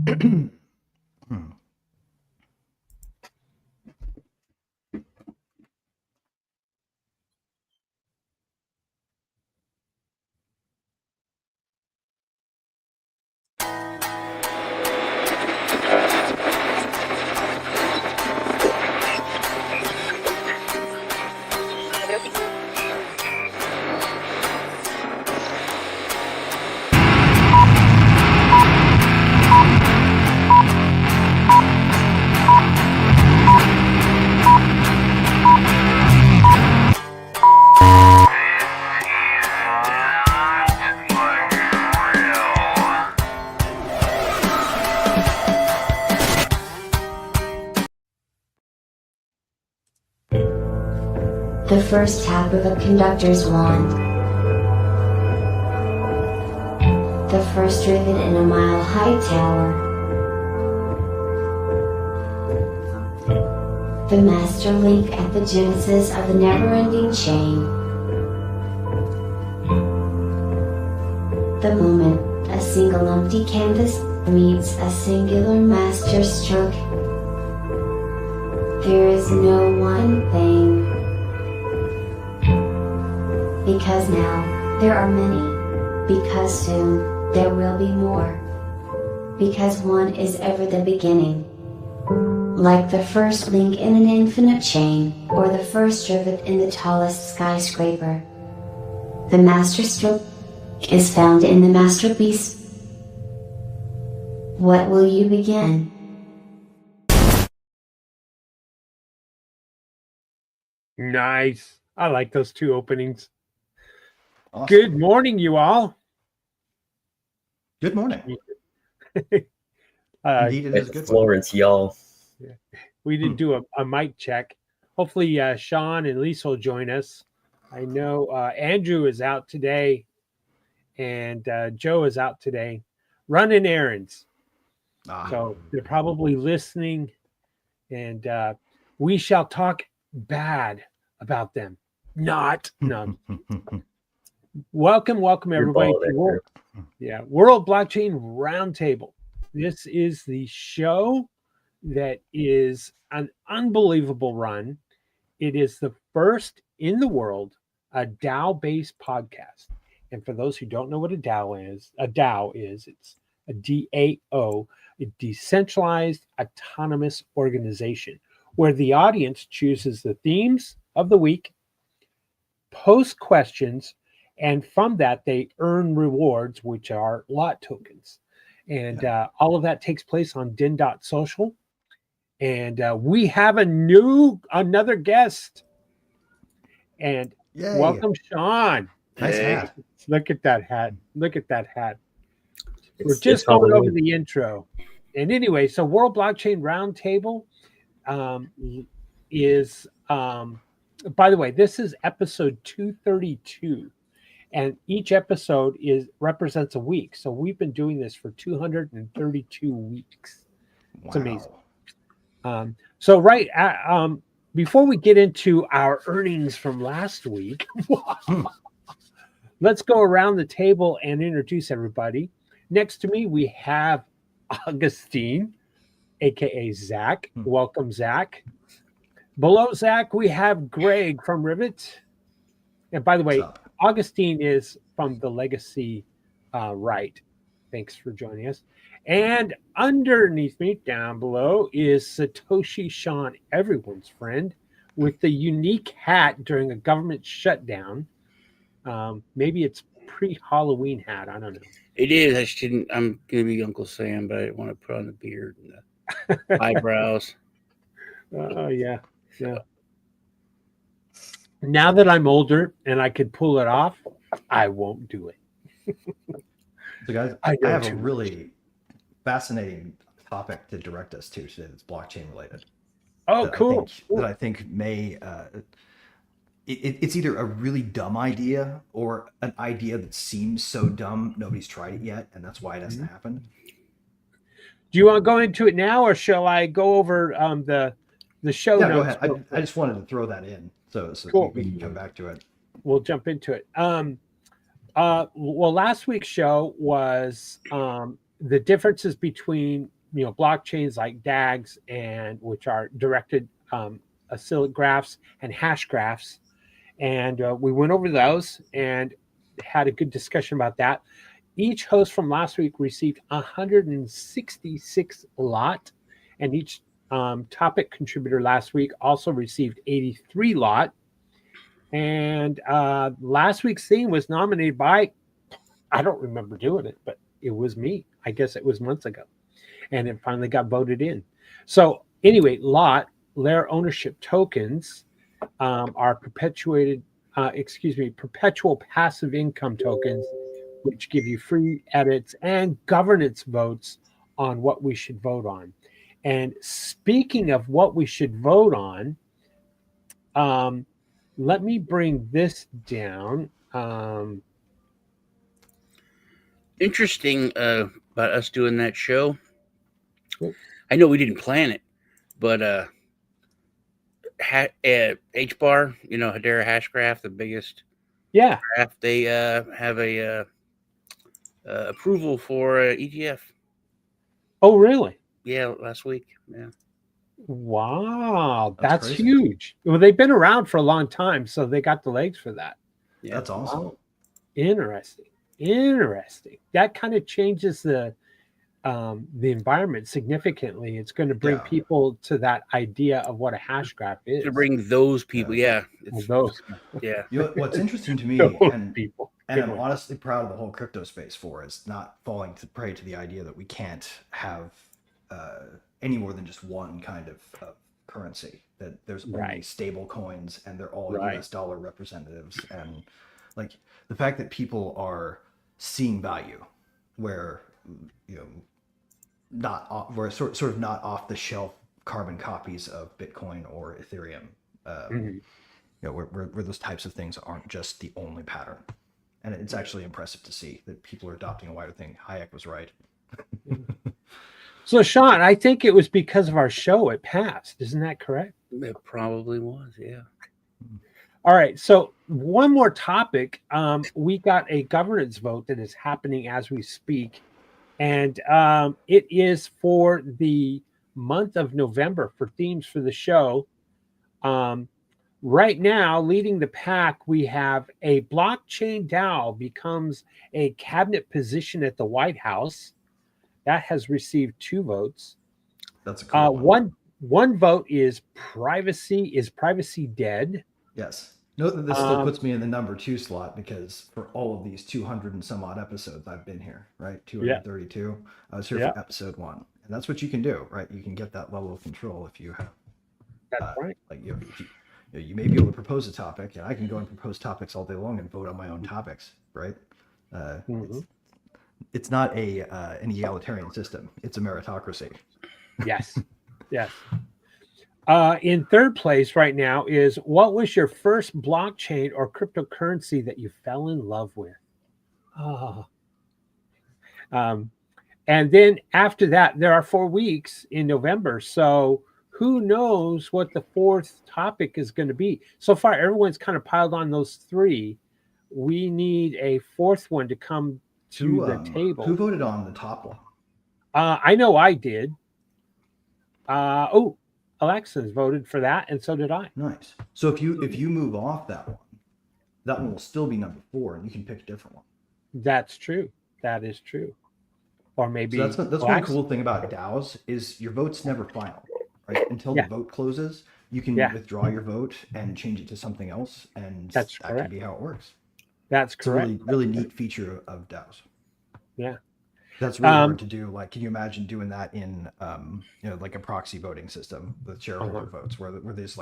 The first tap of a conductor's wand. The first rivet in a mile-high tower. The master link at the genesis of the never-ending chain. The moment a single empty canvas meets a singular master stroke. There is no one thing. Because now, there are many. Because soon, there will be more. Because one is ever the beginning. Like the first link in an infinite chain, or the first rivet in the tallest skyscraper. The master stroke is found in the masterpiece. What will you begin? Nice. I like those two openings. Awesome. Good morning, you all. Good morning. Indeed, it is good. Florence, y'all. We did do a mic check. Hopefully, Sean and Lisa will join us. I know Andrew is out today, and Joe is out today running errands. So they're probably listening, and we shall talk bad about them. Not. Welcome, everybody. World Blockchain Roundtable. This is the show that is an unbelievable run. It is the first in the world, a DAO-based podcast. And for those who don't know what a DAO is, it's a DAO, a decentralized autonomous organization, where the audience chooses the themes of the week, post questions, and from that, they earn rewards, which are lot tokens. And all of that takes place on din.social. And we have another guest. And Yay. Welcome, Sean. Nice hat. Look at that hat. We're just going over the intro. And anyway, so World Blockchain Roundtable is, by the way, this is episode 232. And each episode represents a week. So we've been doing this for 232 weeks. It's amazing. So before we get into our earnings from last week, let's go around the table and introduce everybody. Next to me, we have Augustine, aka Zach. Welcome, Zach. Below Zach, we have Greg from Rivet. And by the way, Augustine is from the Legacy Right. Thanks for joining us. And underneath me, down below, is Satoshi Sean, everyone's friend, with the unique hat during a government shutdown. Maybe it's pre-Halloween hat. I don't know. It is. I'm going to be Uncle Sam, but I didn't want to put on the beard and the eyebrows. Oh, yeah. Now that I'm older and I could pull it off, I won't do it. So guys, I have a really fascinating topic to direct us to today that's blockchain related. Oh, cool. That I think may, it's either a really dumb idea or an idea that seems so dumb nobody's tried it yet, and that's why it hasn't happened. Do you want to go into it now, or shall I go over the show notes? Go ahead. I just wanted to throw that in so cool. we can come back to it. We'll jump into it. Well, last week's show was the differences between blockchains like DAGs and which are directed acyclic graphs and hash graphs, and we went over those and had a good discussion about that. Each host from last week received 166 lot, and each topic contributor last week also received 83 lot. And last week's theme was nominated by, I don't remember doing it, but it was me. I guess it was months ago. And it finally got voted in. So anyway, their ownership tokens are perpetual passive income tokens, which give you free edits and governance votes on what we should vote on. And speaking of what we should vote on, let me bring this down. Interesting about us doing that show. I know we didn't plan it, but HBAR, Hedera Hashgraph, the biggest graph, they have a approval for ETF. Oh, really? Yeah, last week. Yeah. Wow, that's huge. Well, they've been around for a long time, so they got the legs for that. Yeah, that's awesome. Wow. Interesting. That kind of changes the environment significantly. It's going to bring people to that idea of what a hash graph is. To bring those people, those. Yeah. What's interesting to me, and I'm honestly proud of the whole crypto space for, is not falling prey to the idea that we can't have any more than just one kind of currency. That there's only stable coins, and they're all US dollar representatives, and like the fact that people are seeing value where we're sort of not off the shelf carbon copies of Bitcoin or Ethereum, where those types of things aren't just the only pattern. And it's actually impressive to see that people are adopting a wider thing. Hayek was right. So, Sean, I think it was because of our show it passed. Isn't that correct? It probably was, yeah. All right. So one more topic. We got a governance vote that is happening as we speak. And it is for the month of November for themes for the show. Right now, leading the pack, we have a blockchain DAO becomes a cabinet position at the White House. That has received 2 votes. That's a cool one vote is privacy. Is privacy dead? Yes. Note that this still puts me in the number 2 slot, because for all of these 200 and some odd episodes I've been here, right? 232. I was here for episode 1. And that's what you can do, right? You can get that level of control if you have. That's right. Like you may be able to propose a topic, and I can go and propose topics all day long and vote on my own topics, right? It's not an egalitarian system. It's a meritocracy. Yes. In third place right now is, what was your first blockchain or cryptocurrency that you fell in love with? And then after that, there are 4 weeks in November. So who knows what the 4th topic is going to be? So far, everyone's kind of piled on those 3. We need a 4th one to come to the table. Who voted on the top one? I know I did. Alexis voted for that, and so did I. Nice. So if you move off that one will still be number 4, and you can pick a different one. That's true. That is true. Or maybe that's one cool thing about DAOs is your vote's never final, right? Until the vote closes, you can withdraw your vote and change it to something else, and that can be how it works. That's correct. It's a really neat feature of DAOs. Yeah. That's really hard to do. Like, can you imagine doing that in, like a proxy voting system with shareholder votes, where they just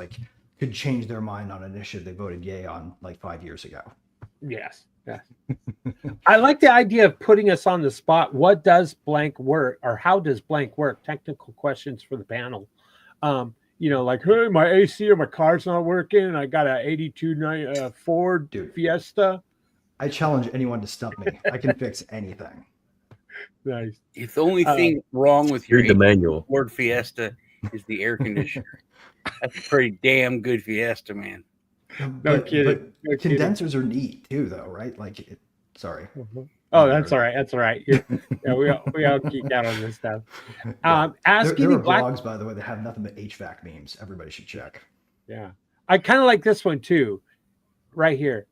could change their mind on an issue they voted yay on 5 years ago? Yes. I like the idea of putting us on the spot. What does blank work, or how does blank work? Technical questions for the panel. Hey, my AC or my car's not working. I got a 82 Ford Fiesta. I challenge anyone to stump me. I can fix anything. Nice. If the only thing wrong with your the manual Ford Fiesta is the air conditioner, that's a pretty damn good Fiesta, man. No kidding. But condensers are neat too, though, right? Sorry. Oh, that's all right. That's all right. Yeah, we all geek out on this stuff. Ask there any are black. blogs, by the way, that have nothing but HVAC memes. Everybody should check. Yeah, I kind of like this one too, right here.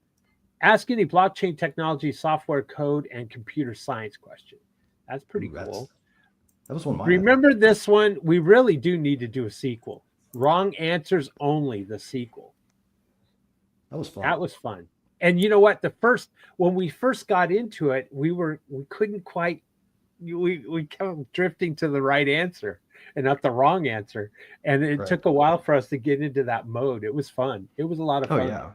Ask any blockchain technology, software code, and computer science question. That's pretty cool. That was one of mine. Remember this one? We really do need to do a sequel. Wrong answers only. The sequel. That was fun. That was fun. And you know what? When we first got into it, we couldn't quite. We kept drifting to the right answer and not the wrong answer, and it took a while for us to get into that mode. It was fun. It was a lot of fun. Oh yeah.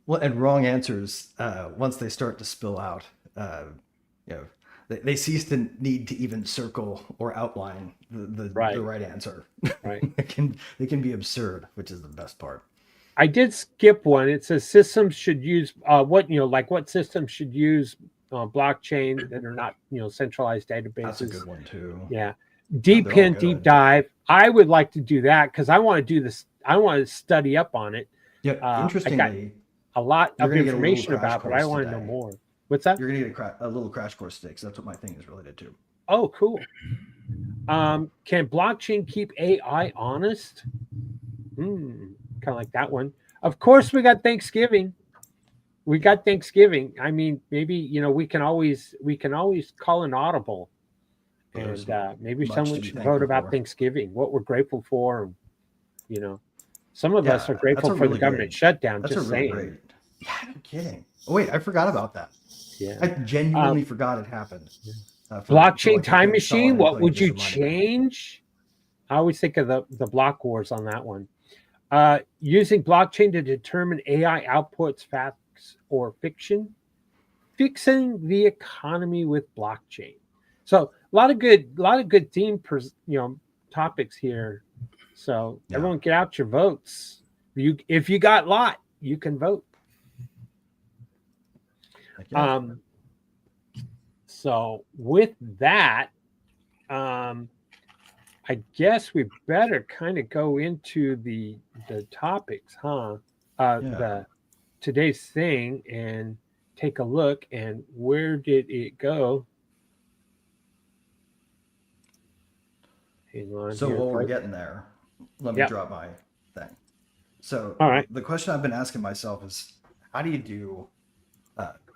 Well, and wrong answers, once they start to spill out, they cease to need to even circle or outline the right answer. Right. they can be absurd, which is the best part. I did skip one. It says systems should use what systems should use blockchain that are not centralized databases. That's a good one too. Yeah. Deep dive. I would like to do that because I want to do this. I want to study up on it. Yeah. Interestingly, a lot of information about, but I want to know more. What's that? You're going to get a little crash course today, because that's what my thing is related to. Oh, cool. Can blockchain keep AI honest? Kind of like that one. Of course, we got Thanksgiving. I mean, maybe we can always call an audible, and maybe someone should vote about Thanksgiving, what we're grateful for. Some of us are grateful for the government shutdown. That's just really saying. Great. Yeah, no kidding. Oh wait, I forgot about that. Yeah, I genuinely forgot it happened. Blockchain time machine. What would you change? I always think of the block wars on that one. Using blockchain to determine AI outputs, facts or fiction. Fixing the economy with blockchain. So a lot of good theme topics here. So everyone get out your votes. If you got lot, you can vote. So with that, I guess we better kind of go into the topics, huh? The today's thing, and take a look. And where did it go? Hang on. So while we're getting there, let me drop my thing. So the question I've been asking myself is, how do you do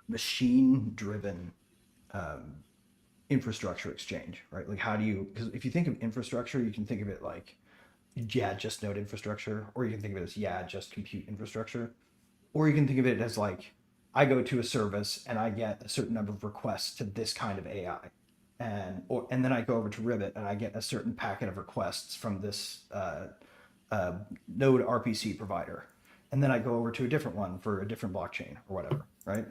machine-driven infrastructure exchange, right? Like, how do you, because if you think of infrastructure, you can think of it like, just node infrastructure, or you can think of it as, just compute infrastructure, or you can think of it as like, I go to a service and I get a certain number of requests to this kind of AI. And then I go over to Ribbit and I get a certain packet of requests from this node RPC provider. And then I go over to a different one for a different blockchain or whatever, right?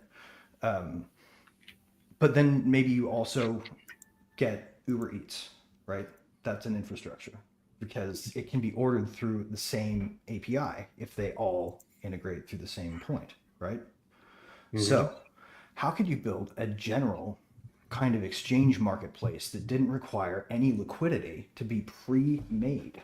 But then maybe you also get Uber Eats, right? That's an infrastructure because it can be ordered through the same API if they all integrate through the same point, right? Mm-hmm. So how could you build a general kind of exchange marketplace that didn't require any liquidity to be pre-made?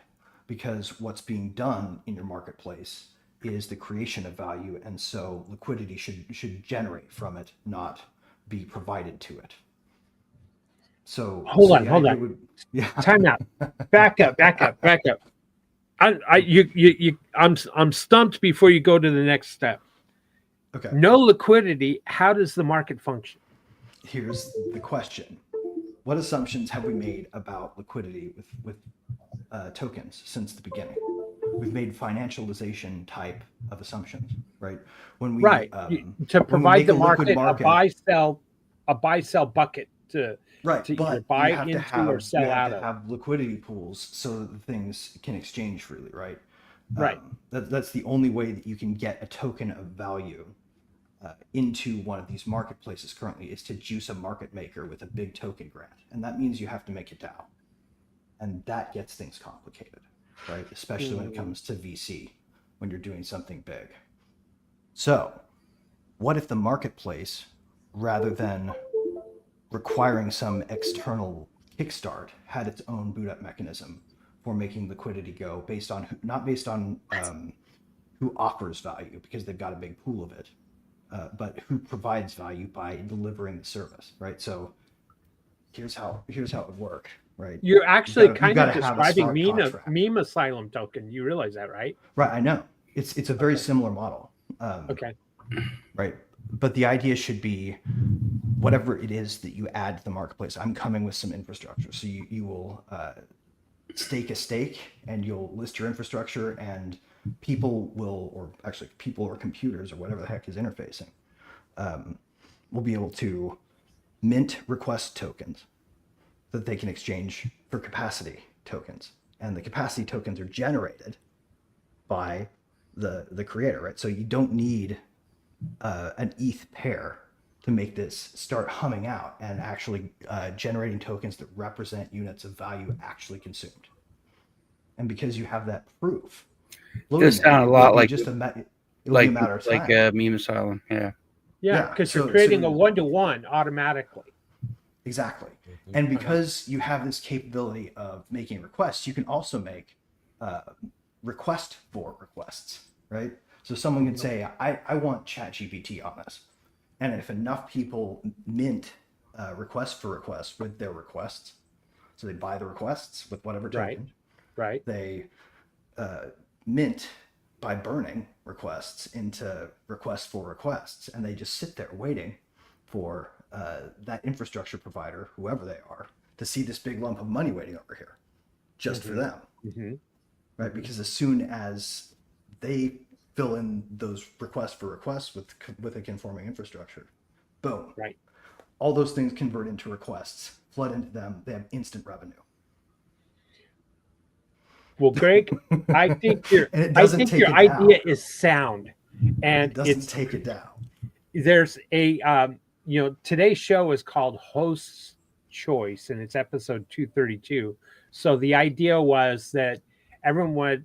Because what's being done in your marketplace is the creation of value, and so liquidity should generate from it, not be provided to it. So hold on. Time out. Back up. I'm stumped before you go to the next step. Okay. No liquidity. How does the market function? Here's the question: what assumptions have we made about liquidity with tokens since the beginning? We've made financialization type of assumptions, right? When we to provide the market a buy sell bucket to either buy into or sell out of. You have to have liquidity pools so that the things can exchange freely, right? Right. That's the only way that you can get a token of value into one of these marketplaces currently, is to juice a market maker with a big token grant, and that means you have to make a DAO, and that gets things complicated, right? Especially when it comes to VC, when you're doing something big. So what if the marketplace, rather than requiring some external kickstart, had its own boot up mechanism for making liquidity go not based on who offers value, because they've got a big pool of it, but who provides value by delivering the service, right? So here's how it would work, right? You're actually kind of have a describing smart contract. meme asylum token. You realize that, right? Right, I know. It's a very similar model. Okay. Right. But the idea should be whatever it is that you add to the marketplace. I'm coming with some infrastructure. So you will stake a stake and you'll list your infrastructure, and people or computers or whatever the heck is interfacing will be able to mint request tokens that they can exchange for capacity tokens. And the capacity tokens are generated by the creator, right? So you don't need an ETH pair to make this start humming out and actually generating tokens that represent units of value actually consumed. And because you have that proof, it does sound a lot like it'll be a matter of time. Like Meme Asylum, yeah, because you're creating a one-to-one automatically. Exactly. And because you have this capability of making requests, you can also make request for requests, right? So someone can say, I want ChatGPT on this. And if enough people mint request for request with their requests, so they buy the requests with whatever token, right? They mint by burning requests into requests for requests, and they just sit there waiting for that infrastructure provider, whoever they are, to see this big lump of money waiting over here just for them, right? Because as soon as they fill in those requests for requests with a conforming infrastructure, boom, right, all those things convert into requests, flood into them, they have instant revenue. Well, Greg, I think your idea is sound, and it doesn't take it down. There's a today's show is called Host's Choice, and it's episode 232. So the idea was that everyone wanted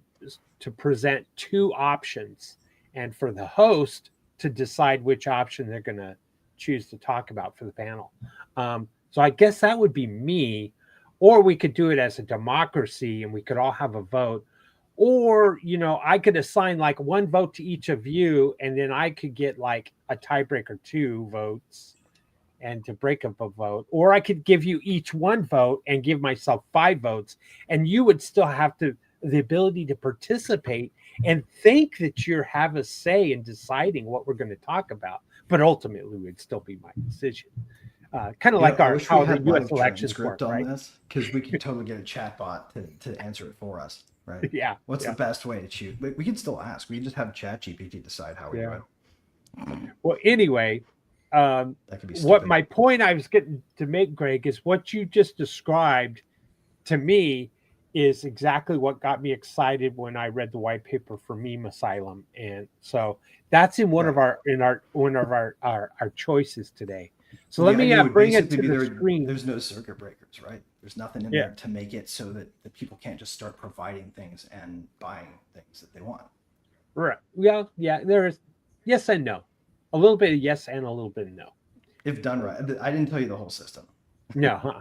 to present two options, and for the host to decide which option they're going to choose to talk about for the panel. So I guess that would be me, or we could do it as a democracy and we could all have a vote, or I could assign like one vote to each of you, and then I could get like a tiebreaker 2 votes and to break up a vote, or I could give you each one vote and give myself 5 votes, and you would still have the ability to participate and think that you have a say in deciding what we're going to talk about, but ultimately it would still be my decision. Kind of like how the U.S. elections work, right? Because we could totally get a chat bot to answer it for us, right? Yeah. What's the best way to choose? We can still ask. We can just have ChatGPT decide how we do it. Well, anyway, that could be what my point I was getting to make, Greg, is what you just described to me is exactly what got me excited when I read the white paper for Meme Asylum, and so that's in one of our choices today. So let me bring it to the screen. There's no circuit breakers, right? There's nothing in there to make it so that the people can't just start providing things and buying things that they want. Right. Yeah. There is yes and no. A little bit of yes and a little bit of no. If done right. I didn't tell you the whole system. No.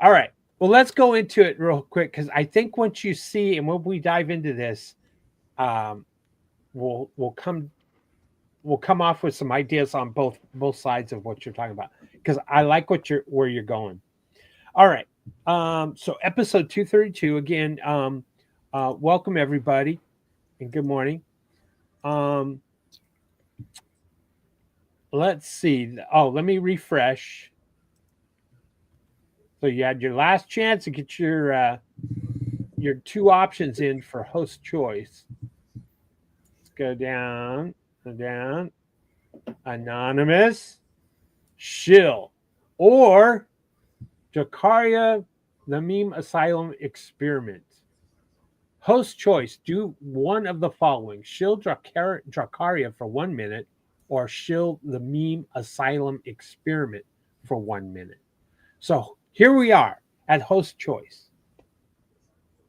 All right. Well, let's go into it real quick, because I think once you see and when we dive into this, we'll come off with some ideas on both sides of what you're talking about, because I like where you're going. All right. So episode 232 again. Welcome everybody, and good morning. Let's see. Oh, let me refresh. So you had your last chance to get your 2 options in for host choice. Let's go down. Anonymous, Shill, or Dracaria, the Meme Asylum Experiment. Host choice, do one of the following: Shill Dracaria for 1 minute, or Shill the Meme Asylum Experiment for 1 minute. So here we are at host choice.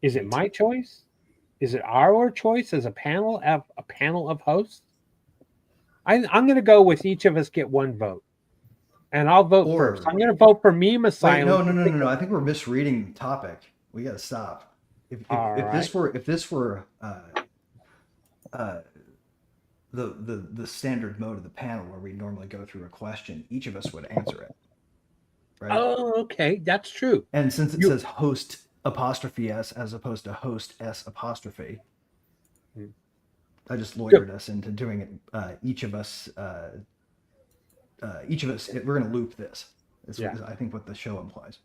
Is it my choice? Is it our choice as a panel of hosts? I'm going to go with each of us get 1 vote, and I'll vote first. I'm going to vote for Meme Asylum. Wait, no. I think we're misreading the topic. We got to stop. If this were the standard mode of the panel where we normally go through a question, each of us would answer it. Right? Oh, okay, that's true. And since it says host apostrophe S as opposed to host S apostrophe, I just lawyered us into doing it. Each of us, we're going to loop this. Is I think what the show implies.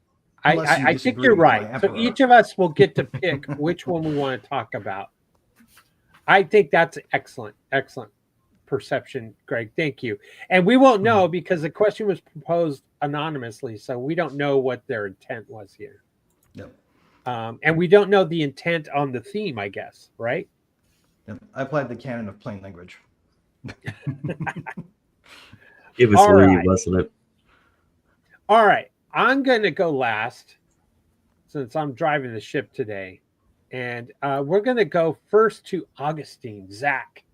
I think you're right. So each of us will get to pick which one we want to talk about. I think that's excellent perception, Greg. Thank you. And we won't know because the question was proposed anonymously, so we don't know what their intent was here. Yep. And we don't know the intent on the theme, I guess, right? Yep. I applied the canon of plain language. It was Lee, wasn't it? All right. I'm going to go last since I'm driving the ship today. And we're going to go first to Augustine. Zach,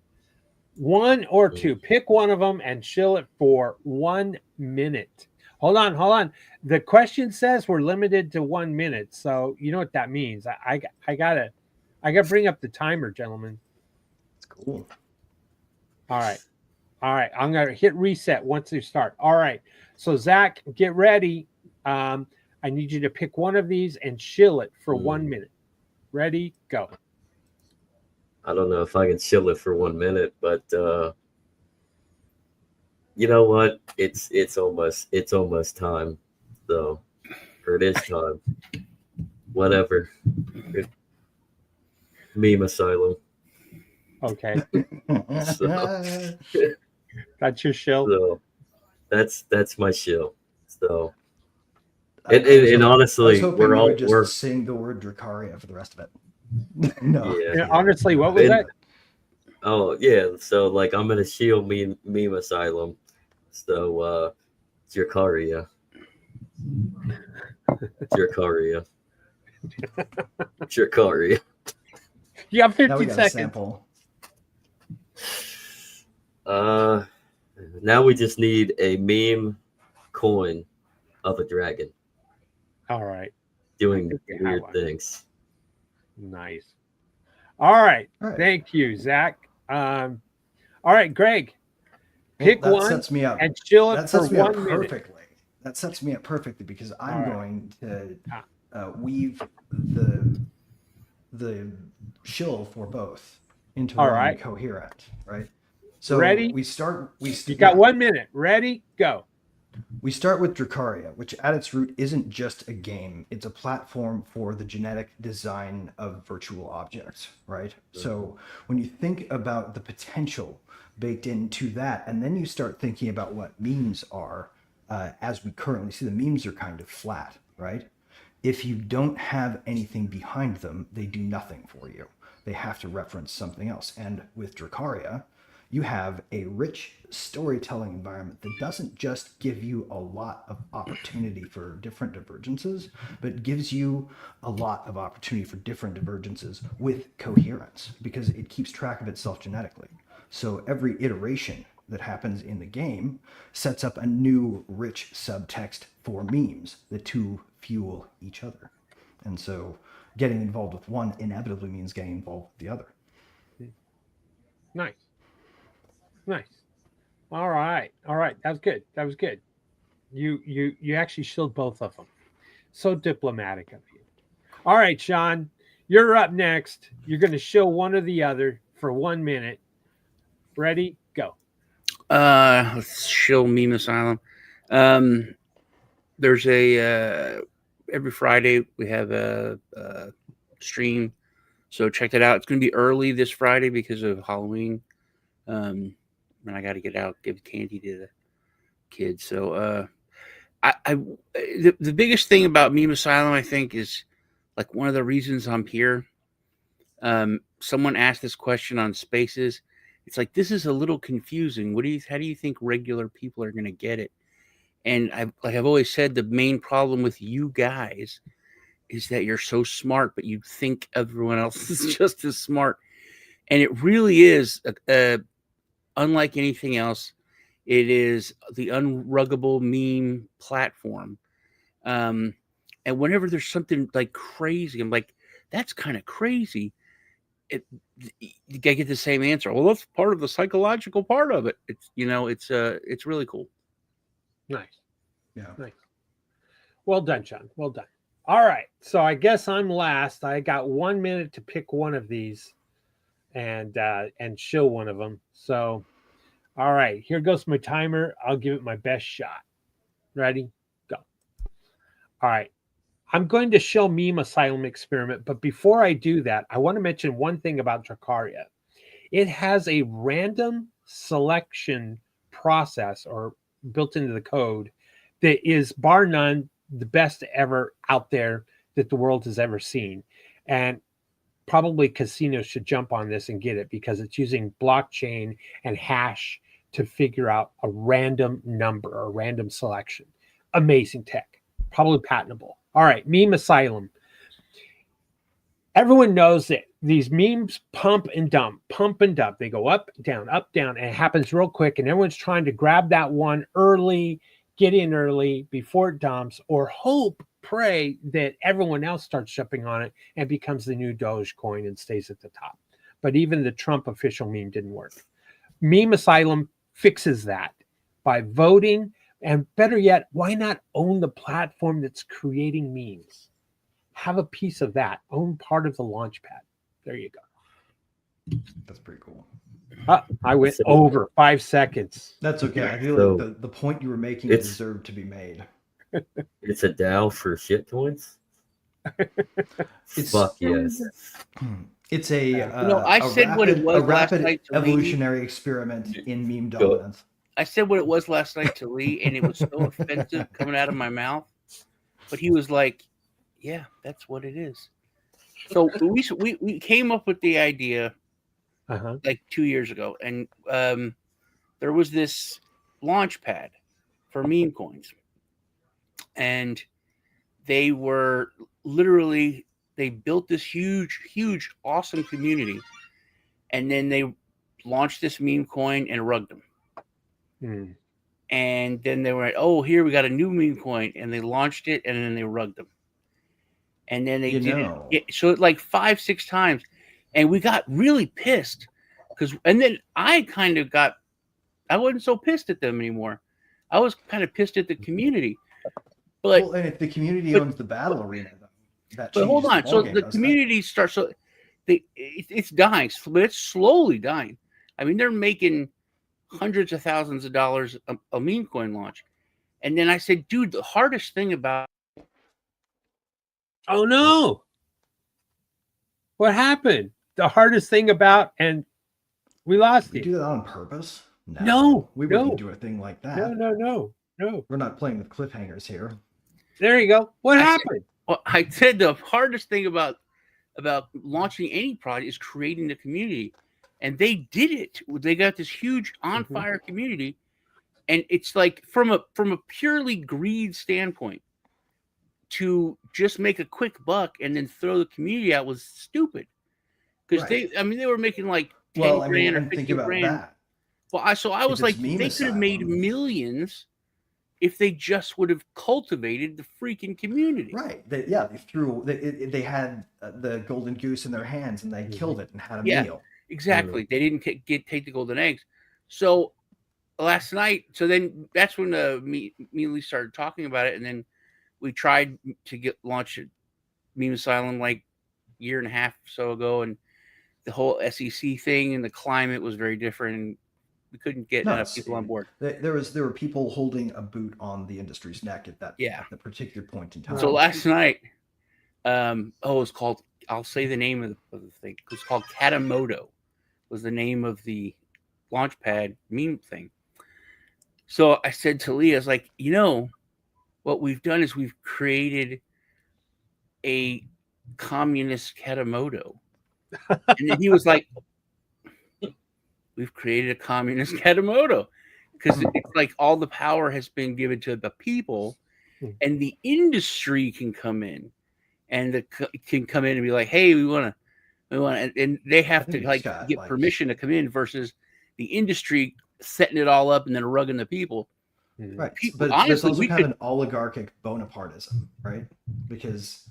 1 or 2. Pick one of them and chill it for 1 minute. Hold on. The question says we're limited to 1 minute. So you know what that means. I gotta bring up the timer, gentlemen. That's cool. All right. I'm going to hit reset once you start. All right. So Zach, get ready. I need you to pick one of these and chill it for 1 minute. Ready, go. I don't know if I can chill it for 1 minute, but you know what? It's almost time, though. Or it is time. Whatever. Meme asylum. Okay. So, that's your shill. So that's my shill. So and honestly, we're all just sing the word Dracaria for the rest of it. No. Yeah, honestly, what was that? Oh yeah, so like I'm gonna shield meme asylum. So Dracaria. Dracaria. Dracaria. You have 50 now we got seconds. A sample. Now we just need a meme coin of a dragon. All right. Doing weird things. Nice. All right. Thank you, Zach. All right, Greg. Pick one sets me up. And chill it for 1 minute. Perfectly. That sets me up perfectly because I'm going to weave the shill for both into one coherent, right? So ready? You got 1 minute. Ready? Go. We start with Dracaria, which at its root isn't just a game. It's a platform for the genetic design of virtual objects, right? Mm-hmm. So when you think about the potential baked into that, and then you start thinking about what memes are, as we currently see, the memes are kind of flat, right? If you don't have anything behind them, they do nothing for you. They have to reference something else. And with Dracaria, you have a rich storytelling environment that doesn't just give you a lot of opportunity for different divergences, but gives you a lot of opportunity for different divergences with coherence because it keeps track of itself genetically. So every iteration that happens in the game sets up a new rich subtext for memes. The two fuel each other. And so getting involved with one inevitably means getting involved with the other. Nice. All right. That was good. You actually shilled both of them. So diplomatic of you. All right, Sean, you're up next. You're going to shill one or the other for 1 minute. Ready? Go. Let's shill meme asylum. There's every Friday we have a stream, so check that out. It's going to be early this Friday because of Halloween. And I got to get out, give candy to the kids. So, the biggest thing about Meme Asylum, I think, is like one of the reasons I'm here. Someone asked this question on Spaces. It's like, this is a little confusing. How do you think regular people are going to get it? And I've always said, the main problem with you guys is that you're so smart, but you think everyone else is just as smart. And it really is unlike anything else. It is the unruggable meme platform. And whenever there's something like crazy, I'm like, that's kind of crazy. you get the same answer. Well, that's part of the psychological part of it. It's it's really cool. Nice. Yeah. Nice. Well done, John. Well done. All right. So I guess I'm last. I got 1 minute to pick one of these and show one of them. So, all right, here goes my timer. I'll give it my best shot. Ready? Go. All right. I'm going to show Meme Asylum Experiment, but before I do that, I want to mention one thing about Dracaria. It has a random selection process or built into the code that is bar none the best ever out there that the world has ever seen. And probably casinos should jump on this and get it because it's using blockchain and hash to figure out a random number or random selection. Amazing tech, probably patentable. All right, Meme Asylum. Everyone knows that these memes pump and dump. They go up, down, and it happens real quick. And everyone's trying to grab that one early, get in early before it dumps, or pray that everyone else starts jumping on it and becomes the new Dogecoin and stays at the top. But even the Trump official meme didn't work. Meme Asylum fixes that by voting. And better yet, why not own the platform that's creating memes? Have a piece of that. Own part of the launch pad. There you go. That's pretty cool. I went over 5 seconds. That's okay. I feel like the point you were making deserved to be made. It's a DAO for shitcoins? Fuck yes. It's a rapid evolutionary experiment in meme dominance. I said what it was last night to Lee, and it was so offensive coming out of my mouth. But he was like, "Yeah, that's what it is." So we came up with the idea like 2 years ago, and there was this launch pad for meme coins, and they were they built this huge, awesome community, and then they launched this meme coin and rugged them. And then they were like, oh, here we got a new meme coin, and they launched it, and then they rugged them. And then they did it. So like 5-6 times, and we got really pissed and then I wasn't so pissed at them anymore. I was kind of pissed at the community. But and if the community owns the battle arena, but hold on. So the community starts. So it's dying, but it's slowly dying. I mean, they're making hundreds of thousands of dollars a meme coin launch. And then I said, dude, the hardest thing about oh no, what happened? The hardest thing about, and we lost you. it. Do that on purpose? No, we wouldn't do a thing like that. No. We're not playing with cliffhangers here. There you go. What happened? I said the hardest thing about launching any project is creating the community. And they did it. They got this huge on fire community, and it's like from a purely greed standpoint, to just make a quick buck and then throw the community out was stupid. Because they were making like 10 grand or 50 grand. That. Well, I was like, they could have made millions if they just would have cultivated the freaking community. Right. They had the golden goose in their hands, and they killed it and had a meal. Exactly. They didn't take the golden eggs. So last night, then that's when me and Lee started talking about it, and then we tried to launch Meme Asylum like a year and a half or so ago, and the whole SEC thing and the climate was very different, and we couldn't get enough people on board. There were people holding a boot on the industry's neck at that at the particular point in time. So last night, it was called, I'll say the name of the thing. It was called Katamoto. Was the name of the launchpad meme thing. So I said to Lee, I was like, what we've done is we've created a communist Katamoto. And then he was like, we've created a communist Katamoto. Because it's like all the power has been given to the people, and the industry can come in and be like, hey, we want to, and they have to get permission to come in versus the industry setting it all up and then rugging the people. Right. But honestly, we could have an oligarchic Bonapartism, right? Because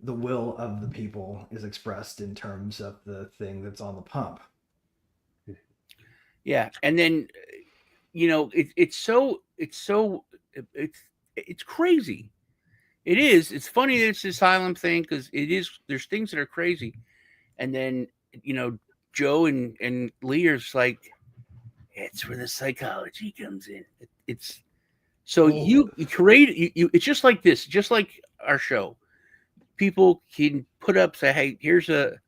the will of the people is expressed in terms of the thing that's on the pump. Yeah, and then it's crazy. It is. It's funny that it's this asylum thing because it is. There's things that are crazy, and then Joe and Lee are like, it's where the psychology comes in. It's so you create you. It's just like this, just like our show. People can put up, say, hey, here's a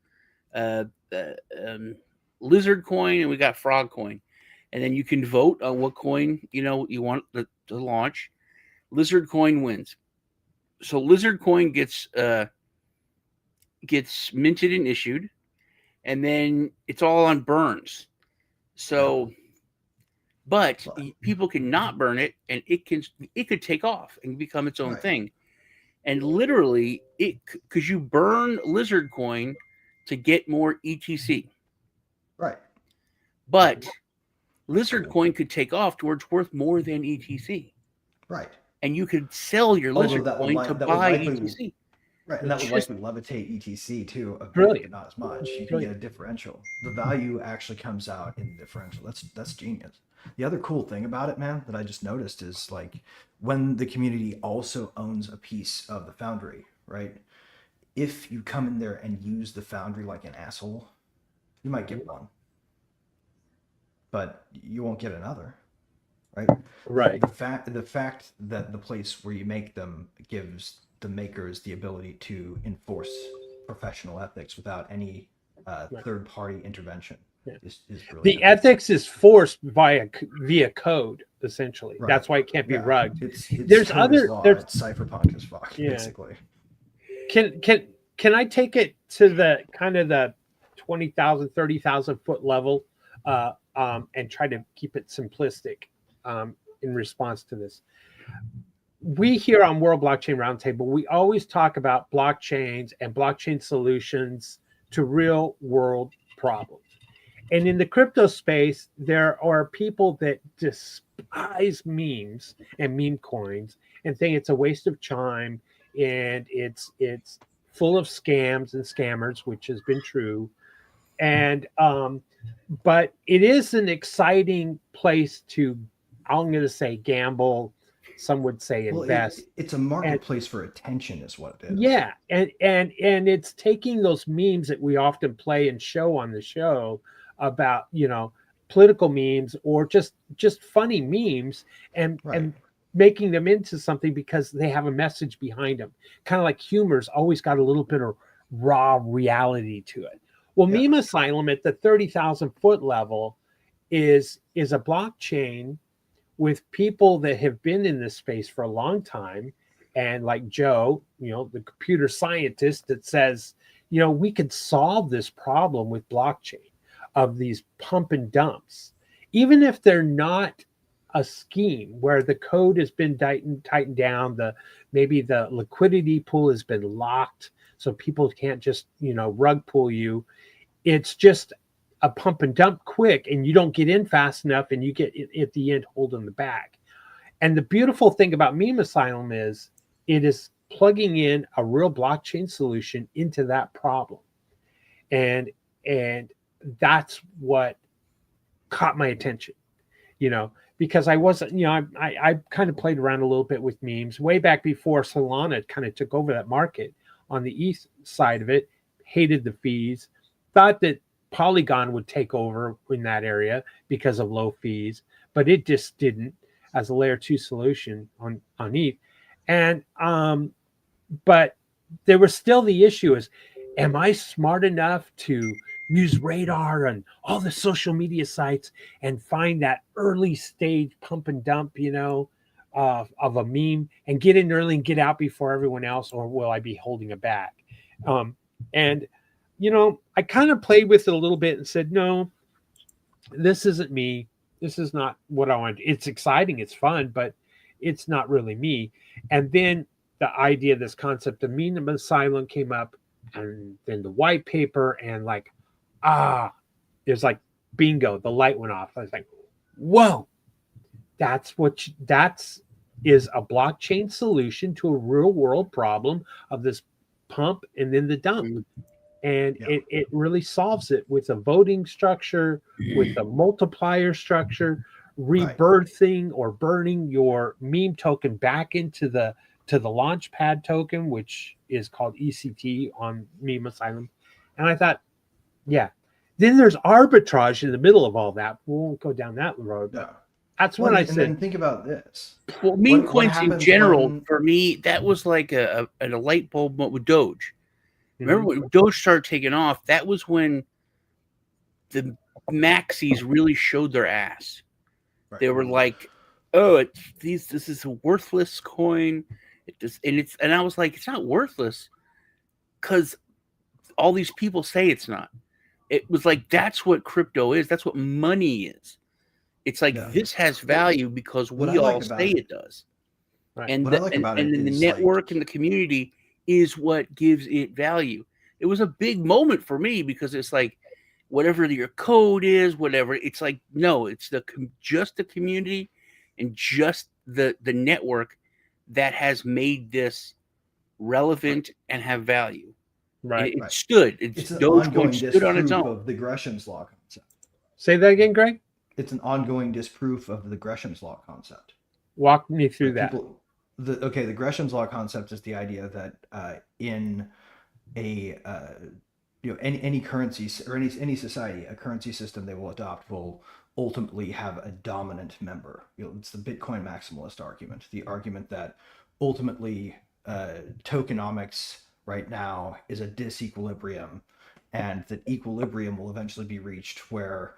lizard coin, and we got frog coin, and then you can vote on what coin you want to launch. Lizard coin wins. So lizard coin gets minted and issued, and then it's all on burns. So, but people cannot burn it, and it could take off and become its own thing. And literally, because you burn lizard coin to get more ETC. Right. But lizard coin could take off towards worth more than ETC. Right. And you could sell your lizard coin to buy ETC. Right, and that would likely levitate ETC too, a bit, but not as much. You can get a differential. The value actually comes out in the differential. That's genius. The other cool thing about it, man, that I just noticed is like when the community also owns a piece of the foundry, right? If you come in there and use the foundry like an asshole, you might get one, but you won't get another, right? Right. The fact that the place where you make them gives the makers the ability to enforce professional ethics without any third-party intervention is brilliant. The ethics is forced via code, essentially. Right. That's why it can't be rugged. It's there's code other is law. there's It's cypherpunk as fuck, basically. Can I take it to the kind of the 20,000, 30,000 foot level and try to keep it simplistic in response to this? We here on World Blockchain Roundtable, we always talk about blockchains and blockchain solutions to real world problems. And in the crypto space, there are people that despise memes and meme coins and think it's a waste of time and it's full of scams and scammers, which has been true. And but it is an exciting place to, I'm going to say, gamble. Some would say invest. It's a marketplace for attention is what it is. Yeah. And it's taking those memes that we often play and show on the show about, political memes or just funny memes and making them into something because they have a message behind them. Kind of like humor's always got a little bit of raw reality to it. Well, Meme Asylum at the 30,000 foot level is a blockchain with people that have been in this space for a long time. And like Joe, the computer scientist that says, we could solve this problem with blockchain of these pump and dumps, even if they're not a scheme where the code has been tightened down, maybe the liquidity pool has been locked so people can't just, rug pull you. It's just a pump and dump quick and you don't get in fast enough and you get at the end holding the bag. And the beautiful thing about Meme Asylum is it is plugging in a real blockchain solution into that problem. And that's what caught my attention, because I wasn't, I kind of played around a little bit with memes way back before Solana kind of took over that market on the east side of it, hated the fees, thought that Polygon would take over in that area because of low fees, but it just didn't as a layer 2 solution on ETH. And but there was still the issue is, am I smart enough to use Radar and all the social media sites and find that early stage pump and dump, of a meme and get in early and get out before everyone else, or will I be holding it back? And I kind of played with it a little bit and said, no, this isn't me. This is not what I want. It's exciting. It's fun, but it's not really me. And then the idea, this concept of Meme Asylum came up, and then the white paper, and there's like bingo, the light went off. I was like, whoa, that's is a blockchain solution to a real world problem of this pump and then the dump. Mm-hmm. And it really solves it with a voting structure, with a multiplier structure, rebirthing or burning your meme token back into the launchpad token, which is called ECT on Meme Asylum. And I thought, yeah. Then there's arbitrage in the middle of all that. We won't go down that road. No. That's when I said. And then think about this. Well, meme coins in general, for me, that was like a light bulb moment with Doge. Remember when Doge started taking off? That was when the maxis really showed their ass. Right. They were like, "Oh, this is a worthless coin." And I was like, "It's not worthless," because all these people say it's not. It was like that's what crypto is. That's what money is. It's like this has value because we all say it does. Right. And the network and the community is what gives it value. It was a big moment for me because it's like whatever your code is, whatever. It's like no, it's just the community and just the network that has made this relevant and have value. Right. It stood. It's an ongoing stood on its own. Of the Gresham's law concept. Say that again, Greg. It's an ongoing disproof of the Gresham's law concept. Walk me through that. The Gresham's law concept is the idea that in a any currency or any society, a currency system they will adopt will ultimately have a dominant member. It's the Bitcoin maximalist argument, the argument that ultimately tokenomics right now is a disequilibrium, and that equilibrium will eventually be reached where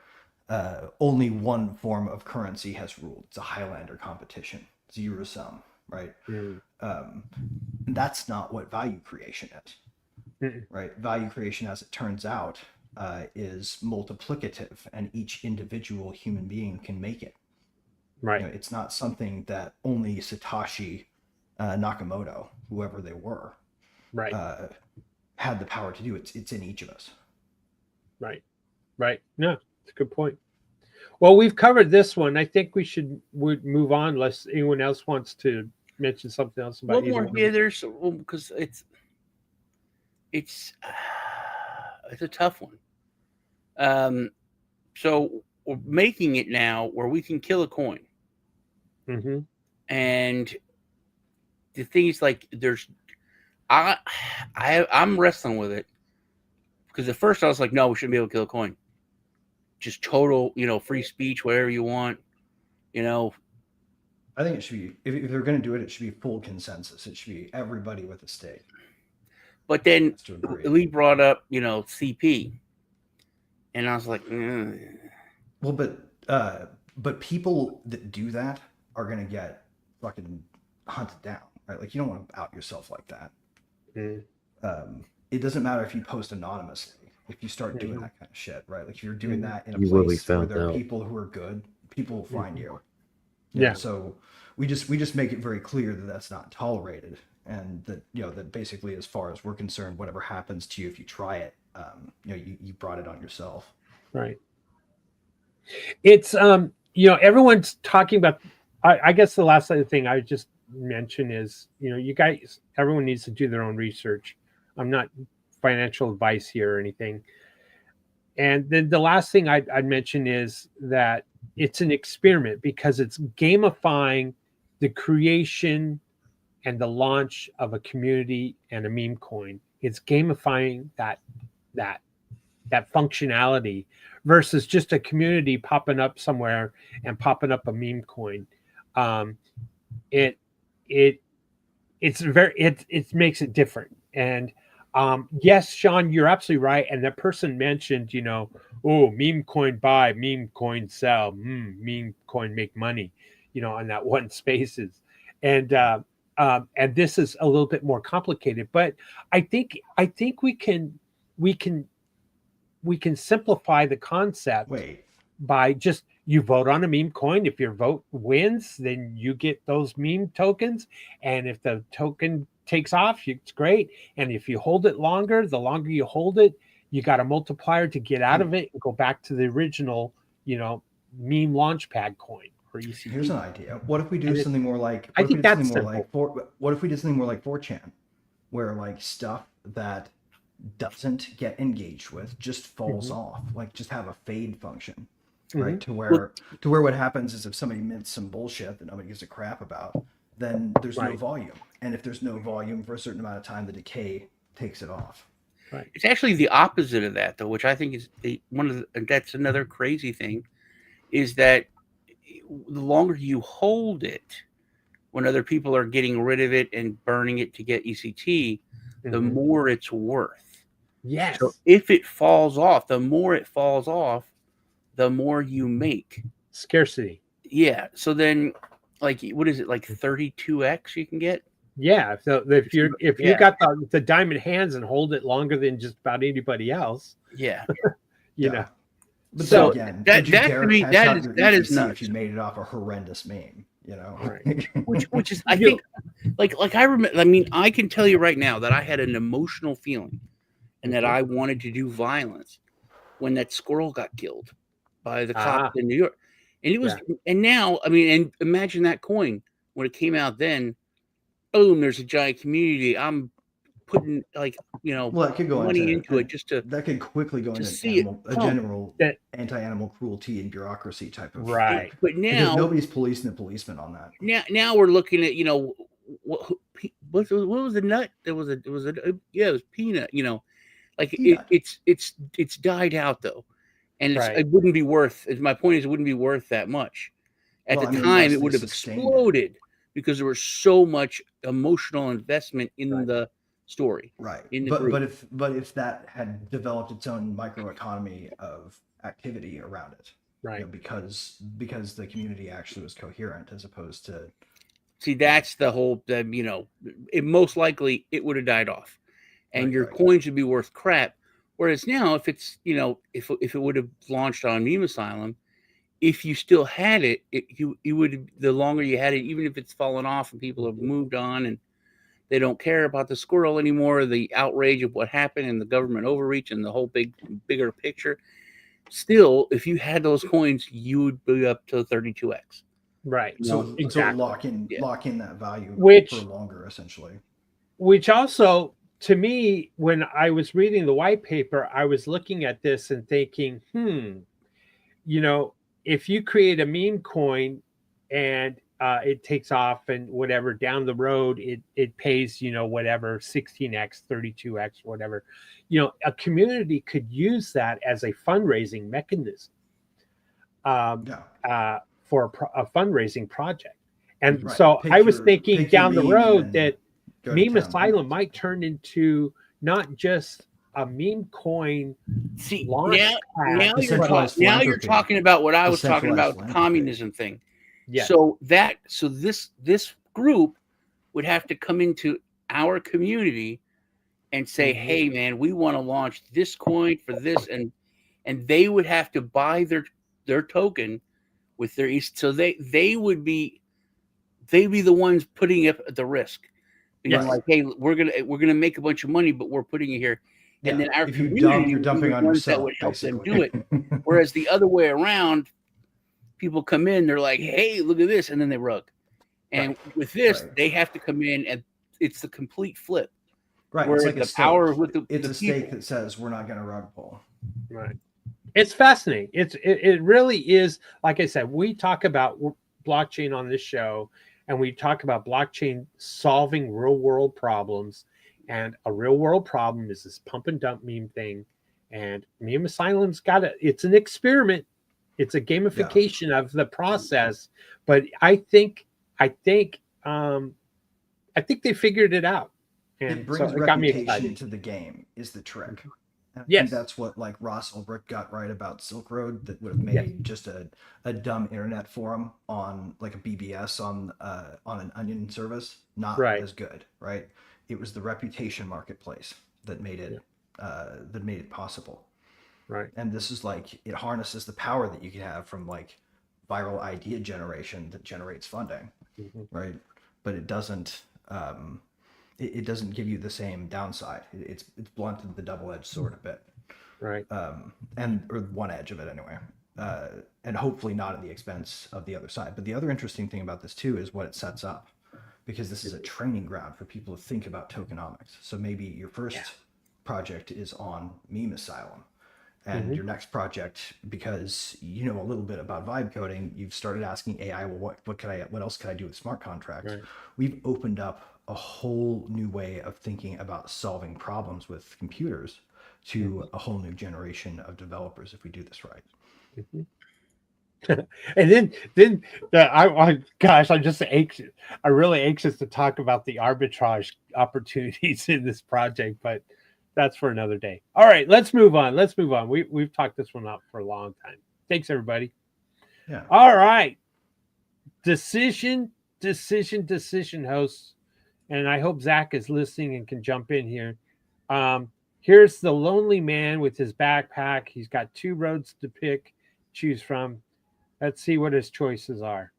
only one form of currency has ruled. It's a Highlander competition, zero sum, right? That's not what value creation is, right? Value creation, as it turns out, is multiplicative, and each individual human being can make it. Right. It's not something that only Satoshi Nakamoto, whoever they were, had the power to do. It's in each of us. Right. No, it's a good point. Well, we've covered this one. I think would move on unless anyone else wants to mention something else about one more. Yeah, there's because it's a tough one. So we're making it now where we can kill a coin. Mm-hmm. And the thing is, like, I'm wrestling with it because at first I was like, no, we shouldn't be able to kill a coin. Just total, free speech, whatever you want, I think it should be, if they're going to do it, it should be full consensus. It should be everybody with a stake. But then we brought up, CP, and I was like, well, but people that do that are going to get fucking hunted down, right? Like, you don't want to out yourself like that. It doesn't matter if you post anonymously. If you start doing that kind of shit, right? Like if you're doing that in a place where there are people who are good, people will find you. Yeah. So we just make it very clear that that's not tolerated, and that that basically, as far as we're concerned, whatever happens to you if you try it, you brought it on yourself. Right. It's everyone's talking about. I guess the last other thing I just mention is you guys, everyone needs to do their own research. I'm not financial advice here or anything. And then the last thing I'd mention is that it's an experiment because it's gamifying the creation and the launch of a community and a meme coin. It's gamifying that functionality versus just a community popping up somewhere and popping up a meme coin. It makes it different. And yes, Sean, you're absolutely right. And that person mentioned, meme coin buy, meme coin sell, meme coin make money, on that one Spaces. And this is a little bit more complicated, but I think we can simplify the concept by just, you vote on a meme coin. If your vote wins, then you get those meme tokens. And if the token takes off, it's great. And if you hold it longer, the longer you hold it, you got a multiplier to get out of it and go back to the original, meme launchpad coin or ECT. Here's an idea. What if we do something more like? I think that's simple. What if we did something more like 4chan? where like stuff that doesn't get engaged with just falls off, like just have a fade function, right? To where what happens is if somebody mints some bullshit that nobody gives a crap about, then there's no volume, and if there's no volume for a certain amount of time, the decay takes it off. Right. It's actually the opposite of that, though, which I think is that's another crazy thing, is that the longer you hold it, when other people are getting rid of it and burning it to get ECT, the more it's worth. Yes. So if it falls off, the more it falls off, the more you make. Scarcity. Yeah. So then, like, what is it, like 32x you can get? Yeah. So if you got the diamond hands and hold it longer than just about anybody else. Yeah. you know. But so again, that to me, that is nuts. If you made it off a horrendous meme, you know, which is, I think, like I remember. I mean, I can tell you right now that I had an emotional feeling, and that I wanted to do violence when that squirrel got killed by the cops in New York, and it was, and now, I mean, and imagine that coin when it came out. Then, boom, there's a giant community. I'm putting, like, you know, well, it could go money into it just to, that could quickly go into a general anti-animal cruelty and bureaucracy type of But now nobody's policing the policeman on that. Now we're looking at, you know, what was the nut? It was peanut. You know, like it's died out though, and it wouldn't be worth. My point is, it wouldn't be worth that much. At the time, it would have exploded because there was so much emotional investment in the story, right? But if that had developed its own microeconomy of activity around it, right? You know, because the community actually was coherent, as opposed to, see, that's the whole. You know, it most likely it would have died off, and your coins would be worth crap. Whereas now, if it's, you know, if it would have launched on Meme Asylum, if you still had it, you would, the longer you had it, even if it's fallen off and people have moved on and they don't care about the squirrel anymore, the outrage of what happened and the government overreach and the whole bigger picture. Still, if you had those coins, you would be up to 32x. Right. So lock in that value for longer, essentially. Which also, to me, when I was reading the white paper, I was looking at this and thinking, you know, if you create a meme coin and it takes off and whatever, down the road, it pays, you know, whatever, 16x, 32x, whatever, you know, a community could use that as a fundraising mechanism for a fundraising project. And so I was thinking down the road that Meme Asylum might turn into not just a meme coin. See, now you're talking about what I was talking about, the communism thing. Yeah. So this group would have to come into our community and say, hey man, we want to launch this coin for this, and they would have to buy their token with their so they'd be the ones putting up the risk. Being like, hey, we're gonna make a bunch of money, but we're putting it here. And then our community, you're dumping on yourself, that would help them do it. Whereas the other way around, people come in, they're like, hey, look at this, and then they rug. And with this, they have to come in, and it's the complete flip. Right. Where it's like the power with it's a stake that says we're not going to rug pull. Right. It's fascinating. It really is. Like I said, we talk about blockchain on this show, and we talk about blockchain solving real world problems. And a real world problem is this pump and dump meme thing. And Meme Asylum's it's an experiment. It's a gamification of the process. But I think they figured it out. And it brings reputation to the game is the trick. Yes. That's what like Ross Ulbricht got right about Silk Road, that would have made just a dumb internet forum on like a BBS on an Onion service not as good, right? It was the reputation marketplace that made it possible. Right. And this is like, it harnesses the power that you can have from like viral idea generation that generates funding, right? But it doesn't it doesn't give you the same downside. It's blunted the double-edged sword a bit, right? Or one edge of it anyway, and hopefully not at the expense of the other side. But the other interesting thing about this too is what it sets up, because this is a training ground for people to think about tokenomics. So maybe your first project is on meme asylum, and your next project, because you know a little bit about vibe coding, you've started asking AI, well, what else could I do with smart contracts? Right. We've opened up a whole new way of thinking about solving problems with computers to a whole new generation of developers if we do this right. And then gosh, I'm just anxious. I'm really anxious to talk about the arbitrage opportunities in this project, but that's for another day. All right, let's move on. We've talked this one out for a long time. Thanks, everybody. Yeah. All right. Decision, hosts. And I hope Zach is listening and can jump in here. Here's the lonely man with his backpack. He's got 2 roads to choose from. Let's see what his choices are.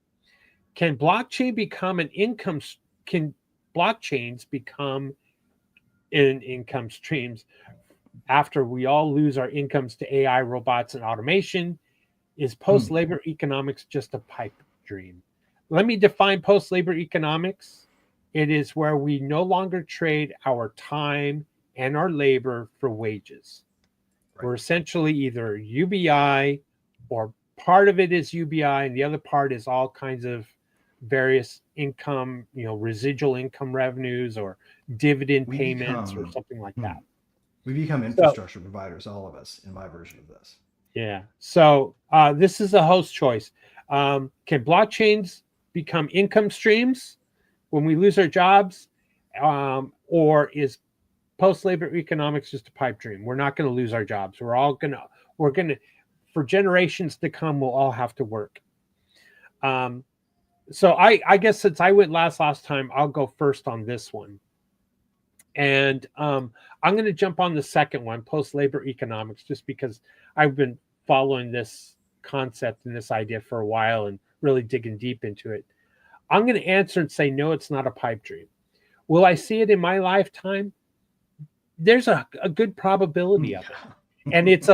Can blockchains become income streams after we all lose our incomes to AI, robots, and automation? Is post-labor economics just a pipe dream? Let me define post-labor economics. It is where we no longer trade our time and our labor for wages. Right. We're essentially either UBI, or part of it is UBI and the other part is all kinds of various income, residual income revenues or dividend payments or something like that. We become infrastructure providers, all of us, in my version of this. Yeah. So this is a host choice. Can blockchains become income streams when we lose our jobs? Or is post-labor economics just a pipe dream? We're not going to lose our jobs. We're going to, for generations to come, we'll all have to work. So I guess since I went last time, I'll go first on this one. And I'm going to jump on the second one, post-labor economics, just because I've been following this concept and this idea for a while and really digging deep into it. I'm going to answer and say, no, it's not a pipe dream. Will I see it in my lifetime? There's a good probability of it. And it's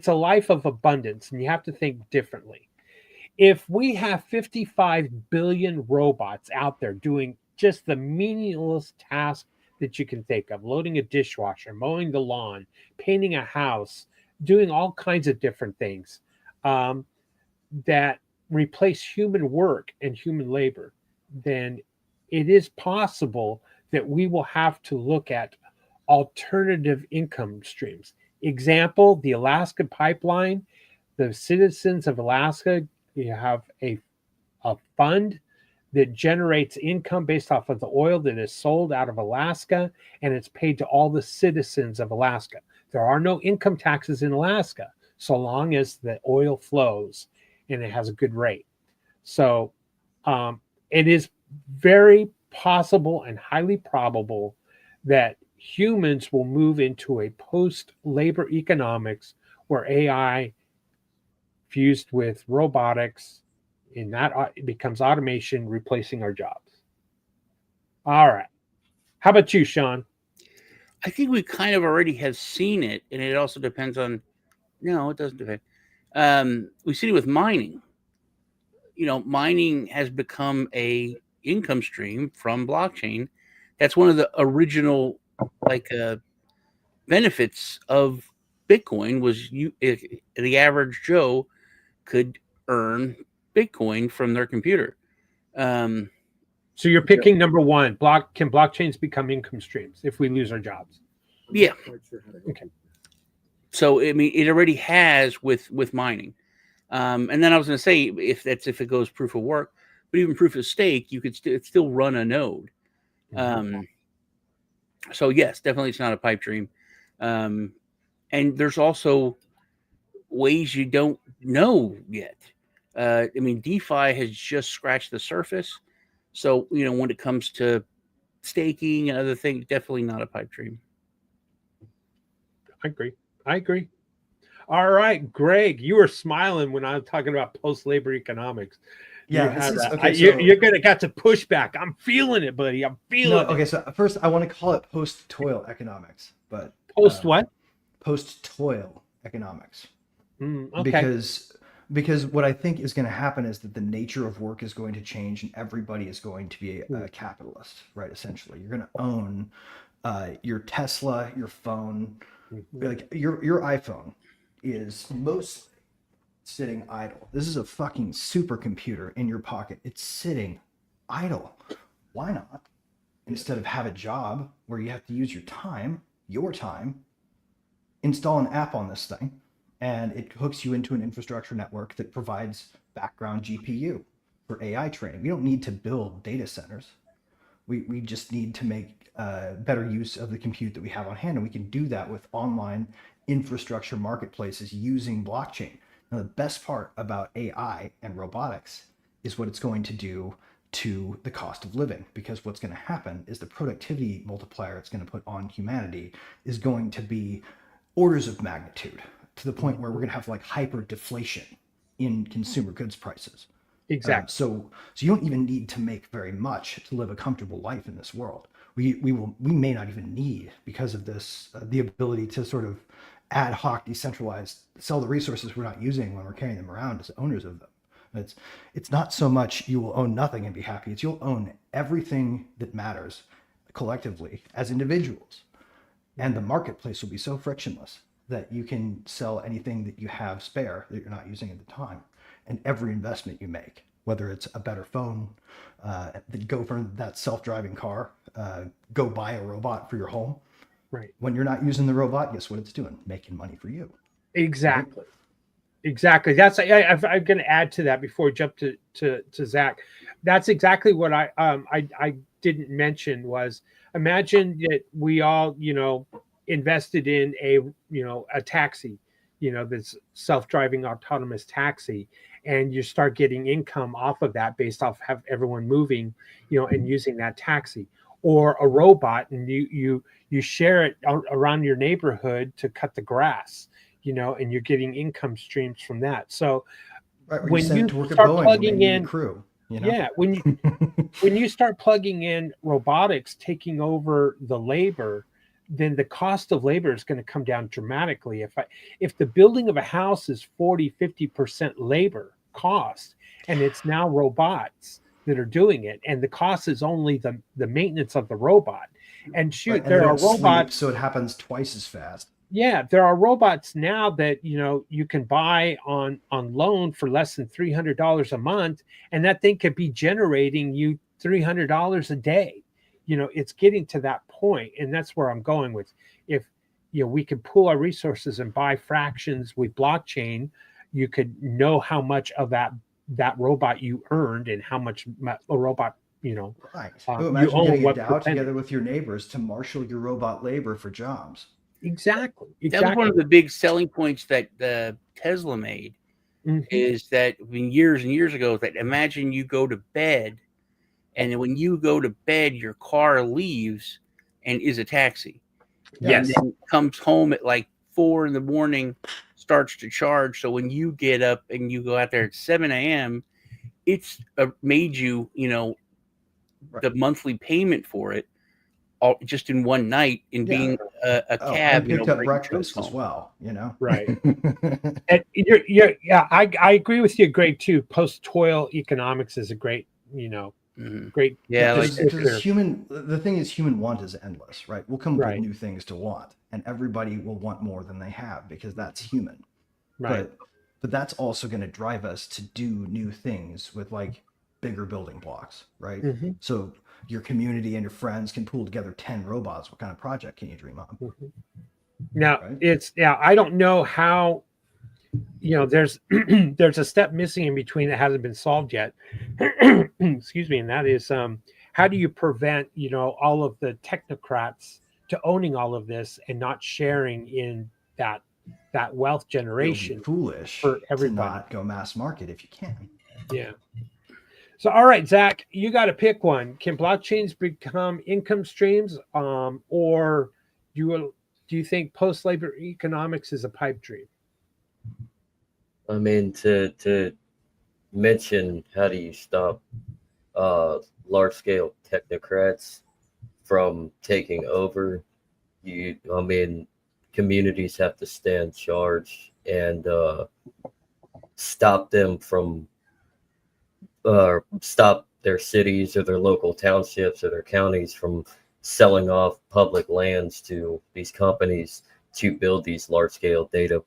a life of abundance, and you have to think differently. If we have 55 billion robots out there doing just the meaningless task that you can think of, loading a dishwasher, mowing the lawn, painting a house, doing all kinds of different things that replace human work and human labor, then it is possible that we will have to look at alternative income streams. Example, the Alaska pipeline. The citizens of Alaska, you have a fund that generates income based off of the oil that is sold out of Alaska, and it's paid to all the citizens of Alaska. There are no income taxes in Alaska so long as the oil flows and it has a good rate. So it is very possible and highly probable that humans will move into a post-labor economics where AI fused with robotics, and that it becomes automation replacing our jobs. All right. How about you, Sean? I think we kind of already have seen it, and it also depends on. No, it doesn't depend. We've seen it with mining. Mining has become a income stream from blockchain. That's one of the original benefits of Bitcoin was the average Joe could earn Bitcoin from their computer. So you're picking number one. Can blockchains become income streams if we lose our jobs? Yeah. Okay. So it already has with mining. And then I was going to say if it goes proof of work, but even proof of stake, you could still run a node. So yes, definitely it's not a pipe dream. And there's also ways you don't know yet. DeFi has just scratched the surface. So, when it comes to staking and other things, definitely not a pipe dream. I agree. All right, Greg, you were smiling when I was talking about post-labor economics. Yeah, you're going to got to push back. I'm feeling it, buddy. I'm feeling it. Okay, so first I want to call it post-toil economics, but post what? Post-toil economics. Okay. Because because what I think is going to happen is that the nature of work is going to change, and everybody is going to be a capitalist, right? Essentially, you're going to own your Tesla, your phone, like your iPhone is mostly sitting idle. This is a fucking supercomputer in your pocket. It's sitting idle. Why not? Instead of have a job where you have to use your time, install an app on this thing, and it hooks you into an infrastructure network that provides background GPU for AI training. We don't need to build data centers. We just need to make better use of the compute that we have on hand, and we can do that with online infrastructure marketplaces using blockchain. Now, the best part about AI and robotics is what it's going to do to the cost of living, because what's going to happen is the productivity multiplier it's going to put on humanity is going to be orders of magnitude, to the point where we're going to have like hyper deflation in consumer goods prices. Exactly. So you don't even need to make very much to live a comfortable life in this world. We may not even need, because of this, the ability to sort of ad hoc, decentralized, sell the resources we're not using when we're carrying them around as owners of them. It's not so much you will own nothing and be happy. It's you'll own everything that matters collectively as individuals, and the marketplace will be so frictionless that you can sell anything that you have spare that you're not using at the time. And every investment you make, whether it's a better phone, go for that self-driving car, go buy a robot for your home. Right. When you're not using the robot, guess what it's doing? Making money for you. Exactly. Right? Exactly. That's I'm going to add to that before we jump to Zach. That's exactly what I didn't mention was, imagine that we all, invested in a taxi, this self-driving autonomous taxi, and you start getting income off of that based off have everyone moving, and using that taxi, or a robot, and you share it around your neighborhood to cut the grass, and you're getting income streams from that. So when you start plugging in crew, when you start plugging in robotics taking over the labor, then the cost of labor is going to come down dramatically. If the building of a house is 40-50% labor cost, and it's now robots that are doing it, and the cost is only the maintenance of the robot. And shoot, there are robots, so it happens twice as fast. Yeah, there are robots now that you can buy on loan for less than $300 a month, and that thing could be generating you $300 a day. It's getting to that point, and that's where I'm going with. If we could pool our resources and buy fractions with blockchain, you could know how much of that robot you earned and how much a robot right. Imagine getting a DAO together with your neighbors to marshal your robot labor for jobs. Exactly. That was one of the big selling points that Tesla made, is that years and years ago, that imagine you go to bed, and when you go to bed, your car leaves and is a taxi. Yes. And then comes home at like 4 a.m, starts to charge. So when you get up and you go out there at 7 a.m, it's made you, the monthly payment for it all just in one night in being a cab. And picked up breakfast as well, Right. And I agree with you, Greg, too. Post-toil economics is a great, great. Yeah, because the thing is, human want is endless, right? We'll come up with new things to want, and everybody will want more than they have, because that's human. Right. But that's also going to drive us to do new things with like bigger building blocks, right? So your community and your friends can pool together 10 robots. What kind of project can you dream of? Now, I don't know how, there's there's a step missing in between that hasn't been solved yet. Excuse me. And that is, how do you prevent, all of the technocrats to owning all of this and not sharing in that wealth generation? It'll be foolish for everybody to not go mass market if you can. Yeah. So, all right, Zach, you got to pick one. Can blockchains become income streams, or do you think post-labor economics is a pipe dream? I mean, to mention, how do you stop large-scale technocrats from taking over? Communities have to stand charged and stop them from stop their cities or their local townships or their counties from selling off public lands to these companies to build these large scale data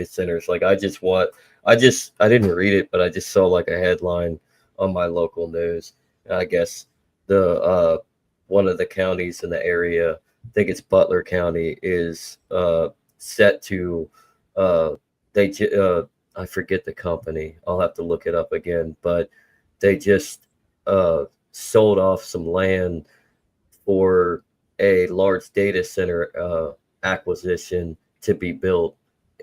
centers. Like I didn't read it, but I just saw like a headline on my local news. I guess the one of the counties in the area, I think it's Butler County, is set to I forget the company. I'll have to look it up again, but they just sold off some land for a large data center acquisition to be built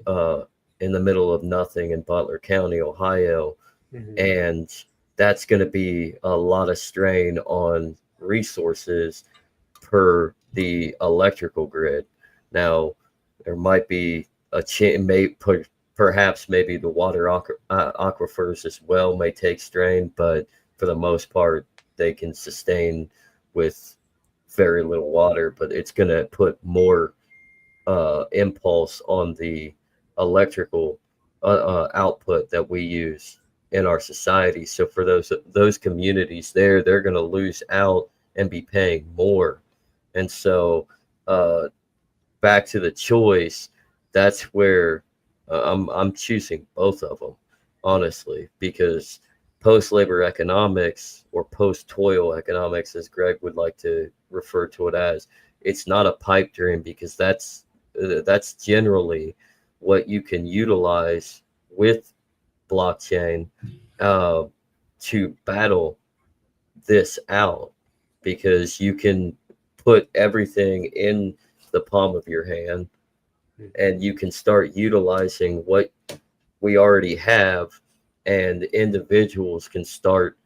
in the middle of nothing in Butler County, Ohio. Mm-hmm. And that's going to be a lot of strain on resources per the electrical grid. Now, there might be a perhaps maybe the water aquifers as well may take strain, but for the most part, they can sustain with very little water. But it's going to put more impulse on the electrical output that we use in our society. So for those communities there, they're going to lose out and be paying more. And so back to the choice, that's where I'm choosing both of them, honestly, because post-labor economics or post-toil economics, as Greg would like to refer to it as, it's not a pipe dream, because that's generally what you can utilize with blockchain to battle this out, because you can put everything in the palm of your hand and you can start utilizing what we already have, and individuals can start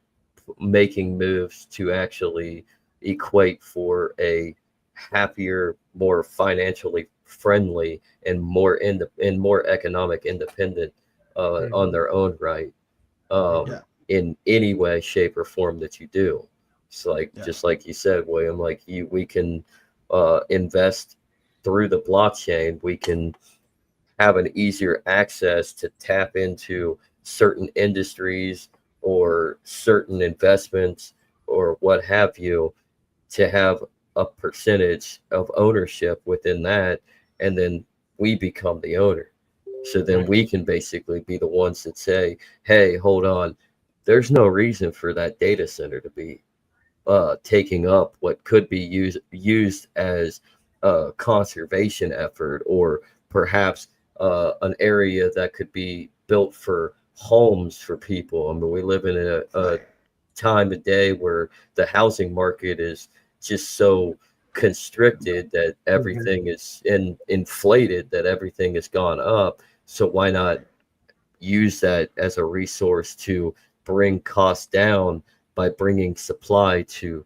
making moves to actually equate for a happier, more financially friendly, and more economic independent on their own right, in any way, shape, or form that you do. It's like just like you said, William, like we can invest through the blockchain. We can have an easier access to tap into certain industries or certain investments or what have you, to have a percentage of ownership within that, and then we become the owner. So then we can basically be the ones that say, hey, hold on, there's no reason for that data center to be taking up what could be used as a conservation effort, or perhaps an area that could be built for homes for people. I mean, we live in a time of day where the housing market is just so constricted that everything is inflated, that everything has gone up. So why not use that as a resource to bring costs down by bringing supply to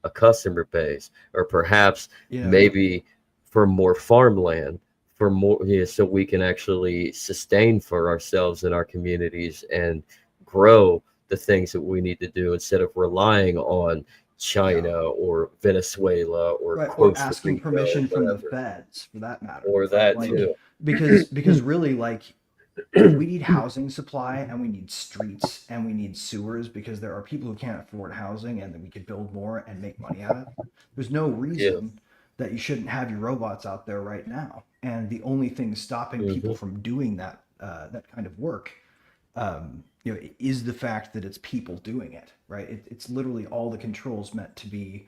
a customer base, or perhaps maybe for more farmland, for more, so we can actually sustain for ourselves and our communities and grow the things that we need to do, instead of relying on China or Venezuela or or asking permission from the feds, for that matter, or that too. Because really, like, we need housing supply, and we need streets, and we need sewers, because there are people who can't afford housing, and then we could build more and make money out of it. There's no reason that you shouldn't have your robots out there right now. And the only thing stopping people from doing that that kind of work, is the fact that it's people doing it, right? It's literally all the controls meant to be,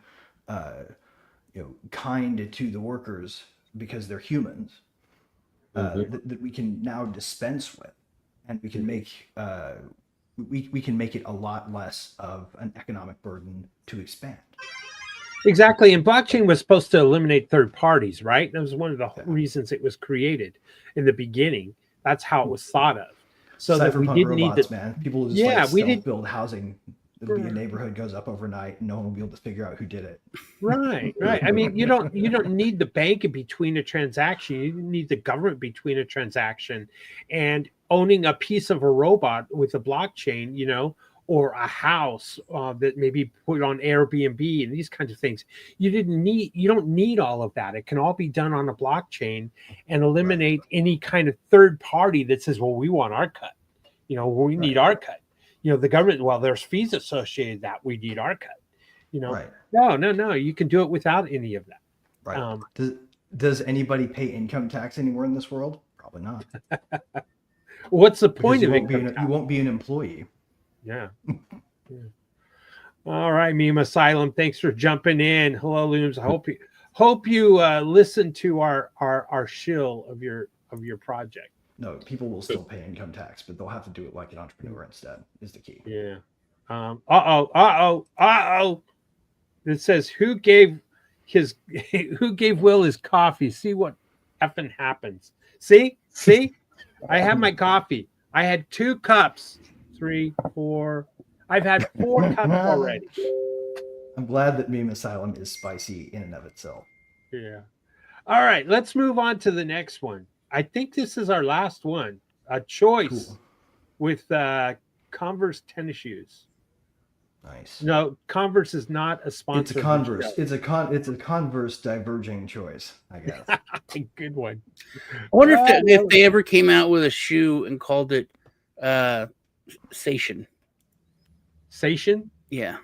kind to the workers, because they're humans. That we can now dispense with, and we can make we can make it a lot less of an economic burden to expand. Exactly. And blockchain was supposed to eliminate third parties, right? That was one of the reasons it was created in the beginning. That's how it was thought of. So that we didn't need to, man. People just we didn't build housing. It'll be a neighborhood, goes up overnight, and no one will be able to figure out who did it. Right. I mean, you don't need the bank in between a transaction. You need the government between a transaction, and owning a piece of a robot with a blockchain, or a house that maybe put on Airbnb and these kinds of things. You don't need all of that. It can all be done on a blockchain and eliminate any kind of third party that says, well, we want our cut. We need our cut. The government, well, there's fees associated that we need our cut. Right. No, you can do it without any of that. Right. Does anybody pay income tax anywhere in this world? Probably not. What's the point of it? You won't be an employee. Yeah. All right, Meme Asylum. Thanks for jumping in. Hello, Looms. I hope you listen to our shill of your project. No, people will still pay income tax, but they'll have to do it like an entrepreneur instead. Is the key. Yeah. It says who gave Will his coffee? See what effing happens. See. I have my coffee. I had 2 cups. 3, 4. I've had 4 cups already. I'm glad that Meme Asylum is spicy in and of itself. Yeah. All right, let's move on to the next one. I think this is our last one. A choice with Converse tennis shoes. Nice. No, Converse is not a sponsor. It's a Converse. It's a Converse diverging choice, I guess. Good one. I wonder if they ever came out with a shoe and called it Sation. Sation? Yeah.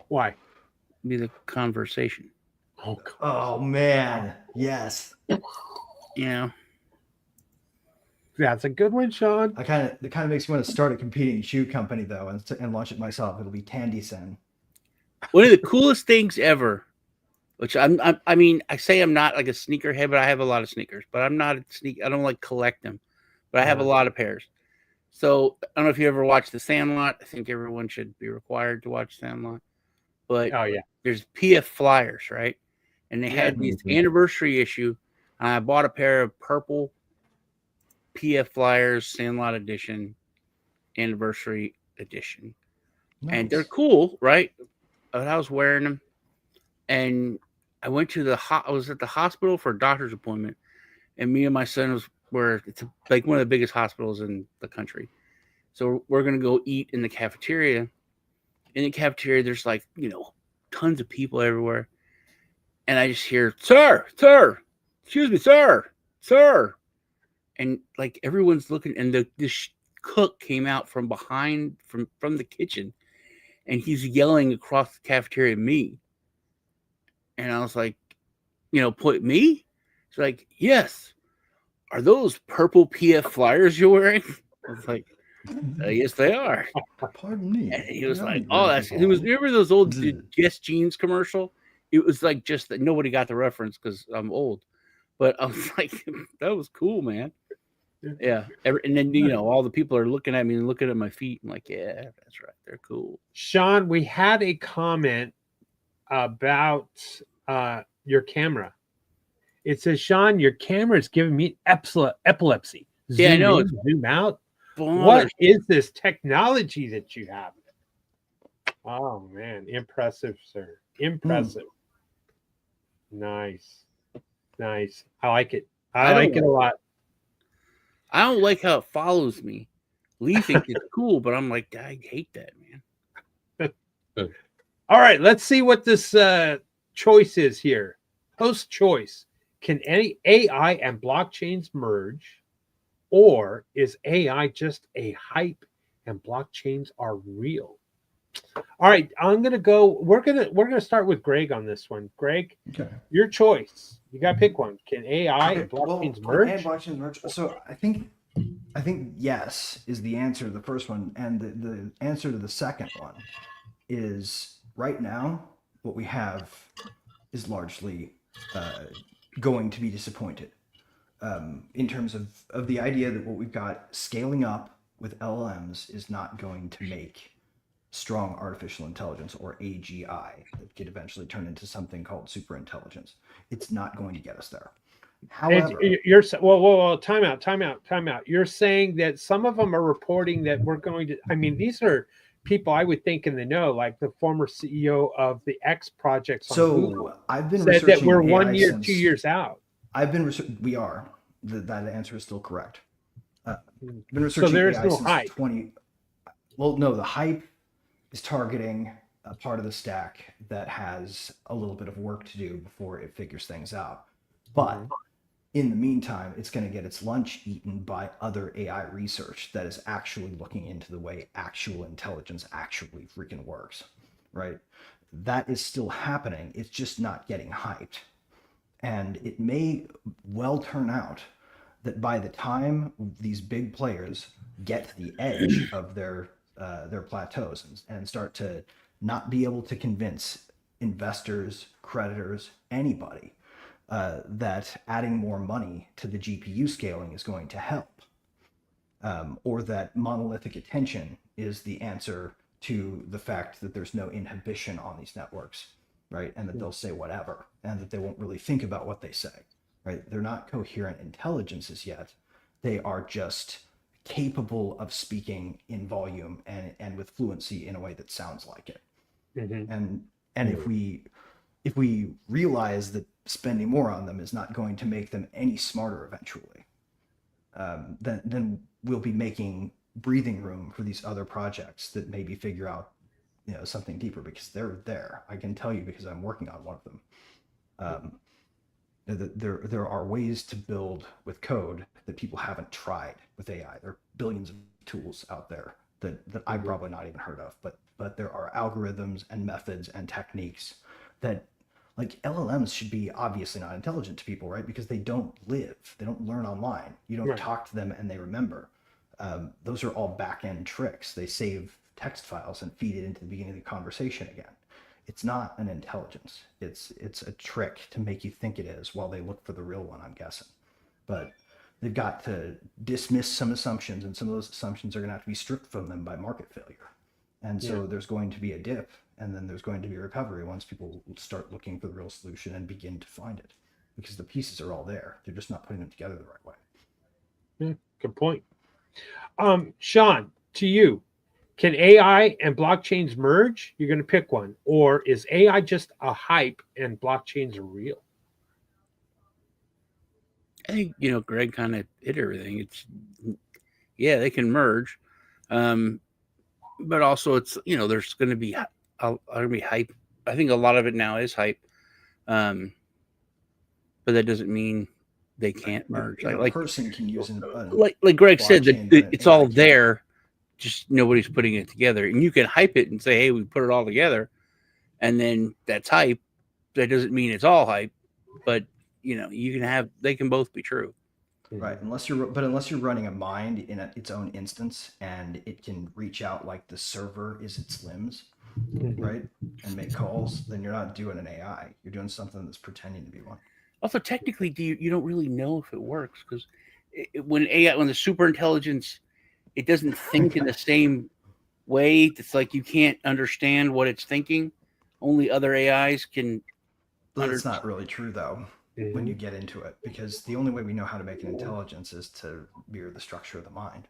Why? Be the conversation. Oh man. Yes. Yeah. That's a good one, Sean. It kind of makes me want to start a competing shoe company though, and launch it myself. It'll be Tandy-sen. One of the coolest things ever, which I say I'm not like a sneakerhead, but I have a lot of sneakers. But I'm not I don't like collect them, but I have a lot of pairs. So I don't know if you ever watched The Sandlot. I think everyone should be required to watch Sandlot. But there's PF Flyers, right? And they had this anniversary issue. And I bought a pair of purple PF Flyers Sandlot edition, anniversary edition. Nice. And they're cool, right? But I was wearing them. And I went to I was at the hospital for a doctor's appointment. And me and my son it's like one of the biggest hospitals in the country. So we're going to go eat in the cafeteria. In the cafeteria, there's tons of people everywhere. And I just hear, sir, excuse me, sir. And everyone's looking, and this cook came out from behind, from the kitchen, and he's yelling across the cafeteria at me. And I was like, put me? He's like, yes. Are those purple PF Flyers you're wearing? I was like, yes, they are. Pardon me. And he was like, remember those old Guess Jeans commercial? It was like just that nobody got the reference because I'm old. But I was like, that was cool, man. Yeah. And then, all the people are looking at me and looking at my feet. I'm like, yeah, that's right. They're cool. Sean, we had a comment about your camera. It says, Sean, your camera is giving me epilepsy. Zoom I know. In, zoom out. What is this technology that you have? Oh, man. Impressive, sir. Impressive. Nice. I like it. I like it a lot. I don't like how it follows me. Lee thinks it's cool, but I'm like, I hate that, man. All right, let's see what this choice is here. Host choice. Can any AI and blockchains merge, or is AI just a hype and blockchains are real? All right, I'm gonna go. We're gonna start with Greg on this one. Greg, your choice. You gotta pick one. Can AI and blockchains merge? And blockchains merge. So I think yes is the answer to the first one, and the answer to the second one is right now what we have is largely going to be disappointed in terms of the idea that what we've got scaling up with LLMs is not going to make strong artificial intelligence, or AGI, that could eventually turn into something called superintelligence. It's not going to get us there. However, time out. You're saying that some of them are reporting that we're going to. I mean, these are people I would think in the know, like the former CEO of the X projects on Google. I've been said that we're 1 year, 2 years out. We are. That answer is still correct. I've been researching so there's AI no since hype. Well, no, the hype is targeting a part of the stack that has a little bit of work to do before it figures things out. But in the meantime, it's going to get its lunch eaten by other AI research that is actually looking into the way actual intelligence actually freaking works, right? That is still happening. It's just not getting hyped. And it may well turn out that by the time these big players get to the edge of their plateaus and start to not be able to convince investors, creditors, anybody that adding more money to the GPU scaling is going to help, or that monolithic attention is the answer to the fact that there's no inhibition on these networks, right? And that they'll say whatever, and that they won't really think about what they say, right? They're not coherent intelligences yet. They are just capable of speaking in volume and with fluency in a way that sounds like it. And if we realize that spending more on them is not going to make them any smarter eventually, then we'll be making breathing room for these other projects that maybe figure out, something deeper, because they're there. I can tell you because I'm working on one of them. There are ways to build with code that people haven't tried with AI. There are billions of tools out there that I've probably not even heard of, but there are algorithms and methods and techniques that, like, LLMs should be obviously not intelligent to people, right? Because they don't learn online. You don't talk to them and they remember. Those are all back-end tricks. They save text files and feed it into the beginning of the conversation again. It's not an intelligence. It's a trick to make you think it is while they look for the real one, I'm guessing. But they've got to dismiss some assumptions, and some of those assumptions are going to have to be stripped from them by market failure. And so there's going to be a dip, and then there's going to be a recovery once people start looking for the real solution and begin to find it, because the pieces are all there. They're just not putting them together the right way. Yeah, good point. Sean, to you, can AI and blockchains merge? You're going to pick one. Or is AI just a hype and blockchains are real? I think, Greg kind of hit everything. They can merge. But also it's, there's going to be hype. I think a lot of it now is hype. But that doesn't mean they can't merge. A person can use like Greg said, that it's all there, just nobody's putting it together. And you can hype it and say, hey, we put it all together, and then that's hype. That doesn't mean it's all hype, but they can both be true. Right, unless you're running a mind in its own instance, and it can reach out like the server is its limbs, right, and make calls, then you're not doing an AI. You're doing something that's pretending to be one. Also, technically, you don't really know if it works, because when the super intelligence, it doesn't think in the same way. It's like you can't understand what it's thinking. Only other AIs can. That's not really true, though. When you get into it, because the only way we know how to make an intelligence is to mirror the structure of the mind.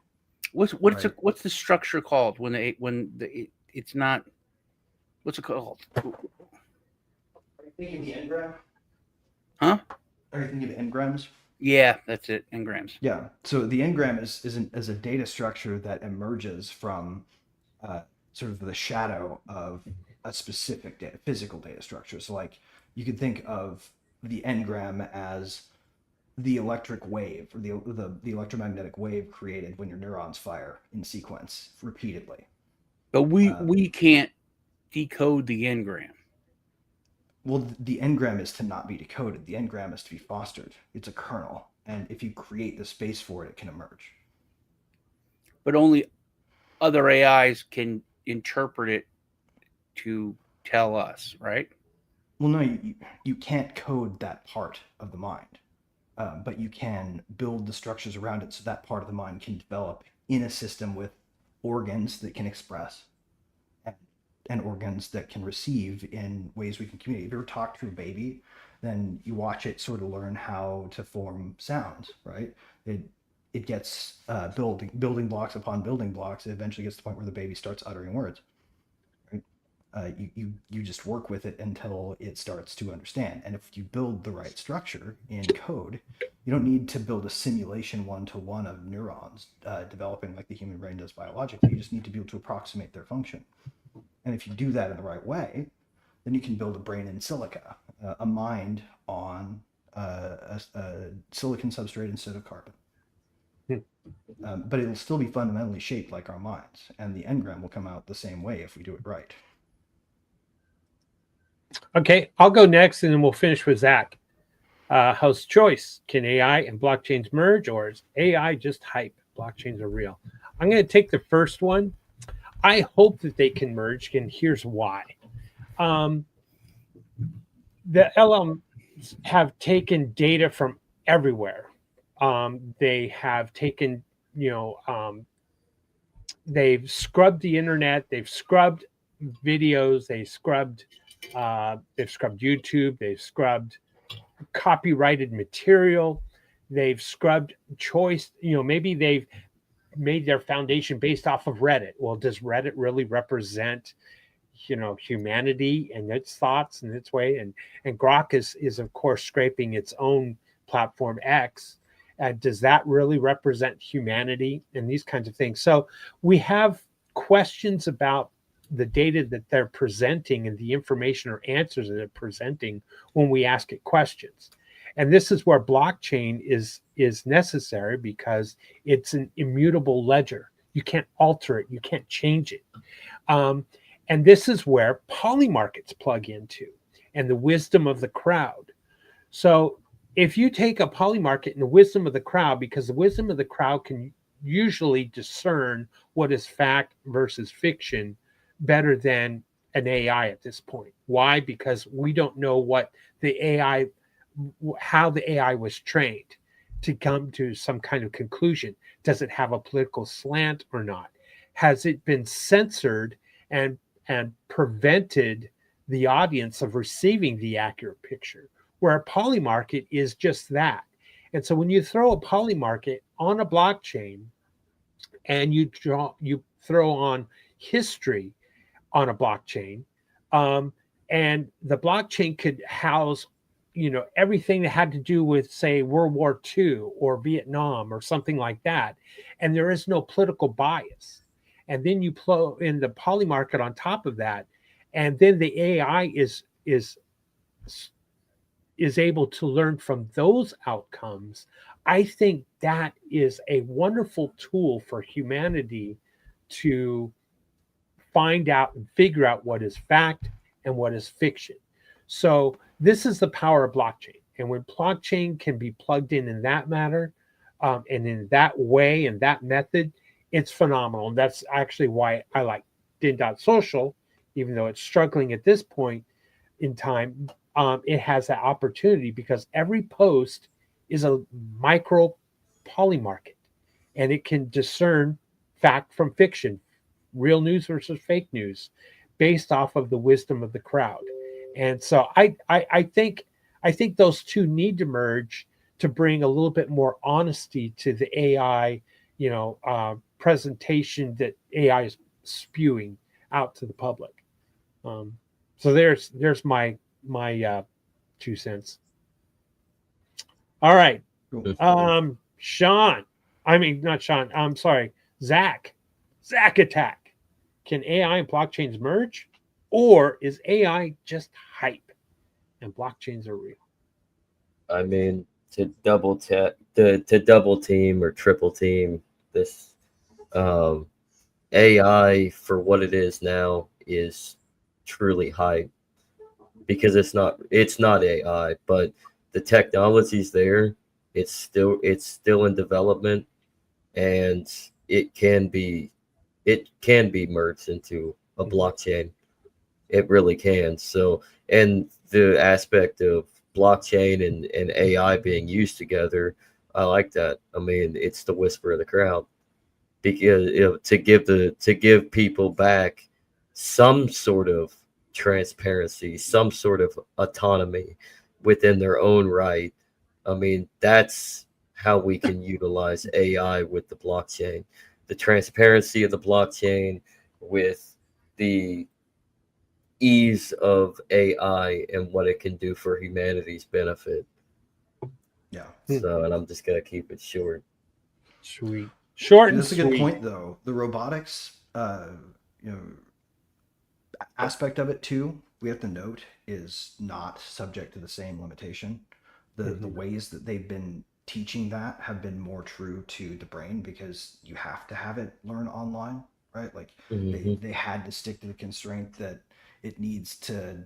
What's the structure called it's not? What's it called? Are you thinking the engram? Huh? Are you thinking of engrams? Yeah, that's it. Engrams. Yeah. So the engram is a data structure that emerges from sort of the shadow of a specific physical data structure. So, like, you could think of the engram as the electric wave, or the electromagnetic wave created when your neurons fire in sequence repeatedly. But we can't decode the engram. Well, the engram is to not be decoded. The engram is to be fostered. It's a kernel, and if you create the space for it, it can emerge. But only other AIs can interpret it to tell us, right? Well, no, you can't code that part of the mind, but you can build the structures around it so that part of the mind can develop in a system with organs that can express and organs that can receive in ways we can communicate. If you ever talk to a baby, then you watch it sort of learn how to form sounds, right? It gets building blocks upon building blocks. It eventually gets to the point where the baby starts uttering words. You just work with it until it starts to understand. And if you build the right structure in code, you don't need to build a simulation one-to-one of neurons developing like the human brain does biologically. You just need to be able to approximate their function. And if you do that in the right way, then you can build a brain in silica, a mind on a silicon substrate instead of carbon. Hmm. But it'll still be fundamentally shaped like our minds, and the engram will come out the same way if we do it right. Okay, I'll go next, and then we'll finish with Zach. Host choice: can AI and blockchains merge, or is AI just hype? Blockchains are real. I'm going to take the first one. I hope that they can merge, and here's why. The LLMs have taken data from everywhere. They have taken, they've scrubbed the internet, they've scrubbed videos, they've scrubbed YouTube, they've scrubbed copyrighted material, they've scrubbed choice. Maybe they've made their foundation based off of Reddit. Well, does Reddit really represent humanity and its thoughts and its way? And Grok is of course scraping its own platform X. Does that really represent humanity and these kinds of things? So we have questions about the data that they're presenting and the information or answers that they're presenting when we ask it questions. And this is where blockchain is necessary, because it's an immutable ledger. You can't alter it. You can't change it. And this is where polymarkets plug into, and the wisdom of the crowd. So if you take a polymarket and the wisdom of the crowd, because the wisdom of the crowd can usually discern what is fact versus fiction better than an AI at this point. Why? Because we don't know how the AI was trained to come to some kind of conclusion. Does it have a political slant or not? Has it been censored and prevented the audience of receiving the accurate picture? Where a polymarket is just that. And so when you throw a polymarket on a blockchain and you throw on history on a blockchain, and the blockchain could house everything that had to do with, say, World War II or Vietnam or something like that, and there is no political bias. And then you plug in the polymarket on top of that, and then the AI is able to learn from those outcomes. I think that is a wonderful tool for humanity to find out and figure out what is fact and what is fiction. So this is the power of blockchain. And when blockchain can be plugged in that manner, and in that way and that method, it's phenomenal. And that's actually why I like Din.social, even though it's struggling at this point in time. It has that opportunity because every post is a micro polymarket, and it can discern fact from fiction, real news versus fake news, based off of the wisdom of the crowd. And so I think those two need to merge to bring a little bit more honesty to the AI, presentation that AI is spewing out to the public. So there's my 2 cents. All right. Sean. I mean, not Sean. I'm sorry. Zach Attack. Can AI and blockchains merge? Or is AI just hype and blockchains are real? I mean, to double team or triple team this AI for what it is now is truly hype, because it's not AI, but the technology's there. It's still in development, and it can be merged into a blockchain. It really can. So, and the aspect of blockchain and AI being used together, I like that. I mean, it's the whisper of the crowd, because to give people back some sort of transparency, some sort of autonomy within their own right. I mean, that's how we can utilize AI with the blockchain, the transparency of the blockchain with the ease of AI and what it can do for humanity's benefit. Yeah. So, and I'm just going to keep it short. Sweet. Short and that's sweet. A good point, though. The robotics, aspect of it too, we have to note, is not subject to the same limitation. The ways that they've been teaching that have been more true to the brain, because you have to have it learn online, right? Like they had to stick to the constraint that it needs to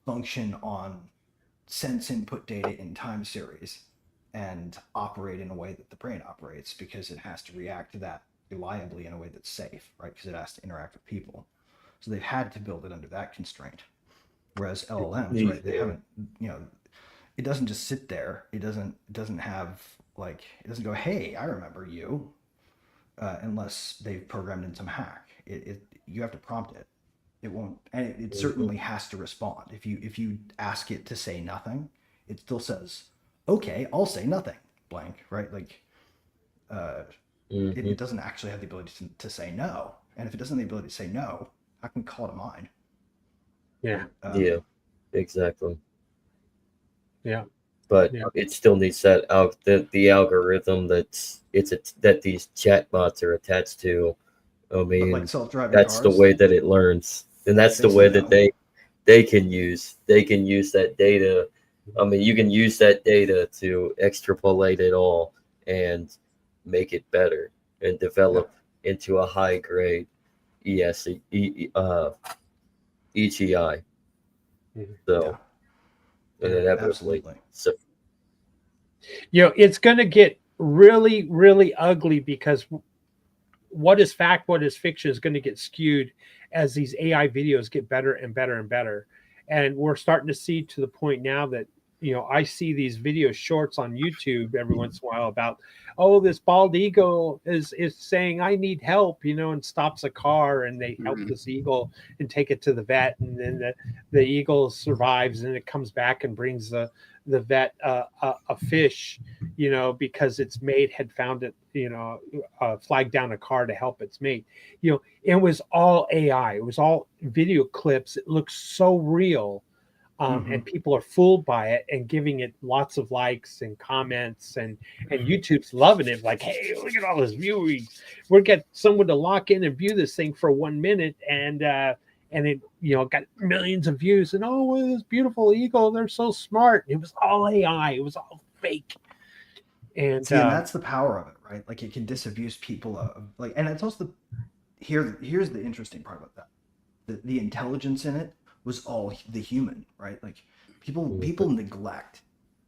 function on sense input data in time series and operate in a way that the brain operates, because it has to react to that reliably in a way that's safe, right? Because it has to interact with people. So they've had to build it under that constraint. Whereas LLMs, right, they haven't, it doesn't just sit there. It doesn't have, like, it doesn't go, hey, I remember you, unless they've programmed in some hack. You have to prompt it. It won't, and it certainly has to respond. If you ask it to say nothing, it still says, okay, I'll say nothing, blank, right? Like, it doesn't actually have the ability to say no. And if it doesn't have the ability to say no, how can we call it a mind? Yeah. Yeah, exactly. Yeah. But it still needs that the algorithm that these chatbots are attached to. I mean, like self-driving that's cars, the way that it learns, and that's the way that they can use that data. I mean, you can use that data to extrapolate it all and make it better and develop into a high grade EGI. So, and inevitably, so it's going to get really, really ugly, because what is fact, what is fiction is going to get skewed as these AI videos get better and better and better. And we're starting to see to the point now that, I see these video shorts on YouTube every once in a while about, this bald eagle is saying I need help, and stops a car, and they help this eagle and take it to the vet, and then the eagle survives, and it comes back and brings the vet a fish, because its mate had found it, flagged down a car to help its mate. It was all AI. It was all video clips. It looks so real. And people are fooled by it and giving it lots of likes and comments, and YouTube's loving it. Like, hey, look at all this viewing. We'll get someone to lock in and view this thing for 1 minute, and it got millions of views. And this beautiful eagle, they're so smart. It was all AI. It was all fake. And see, and that's the power of it, right? Like, it can disabuse people of, like, and it's also here's the interesting part about that. The intelligence in it was all the human, right? Like, people neglect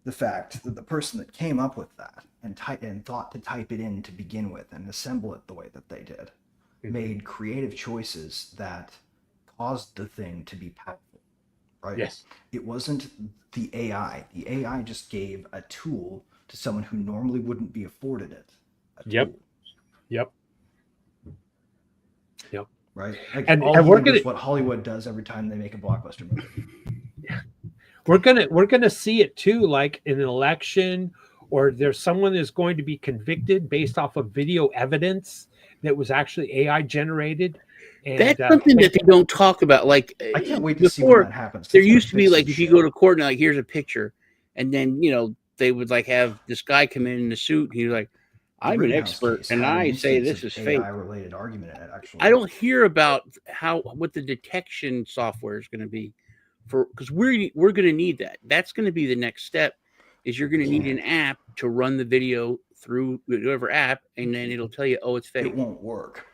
the fact that the person that came up with that and thought to type it in to begin with and assemble it the way that they did made creative choices that caused the thing to be powerful, right? Yes. It wasn't the AI. The AI just gave a tool to someone who normally wouldn't be afforded it. Yep. Right, like, and all we're gonna, what Hollywood does every time they make a blockbuster movie. We're gonna see it too, like in an election, or there's someone that's going to be convicted based off of video evidence that was actually AI generated. And that's something that they don't talk about. Like, I can't wait to see when that happens. There used to be, like, if you go to court and, like, here's a picture, and then they would, like, have this guy come in a suit. And he's like, I'm an expert, and I say this is fake. AI-related argument, actually. I don't hear about what the detection software is going to be because we're going to need that. That's going to be the next step. Is you're going to need an app to run the video through whatever app, and then it'll tell you, it's fake. It won't work.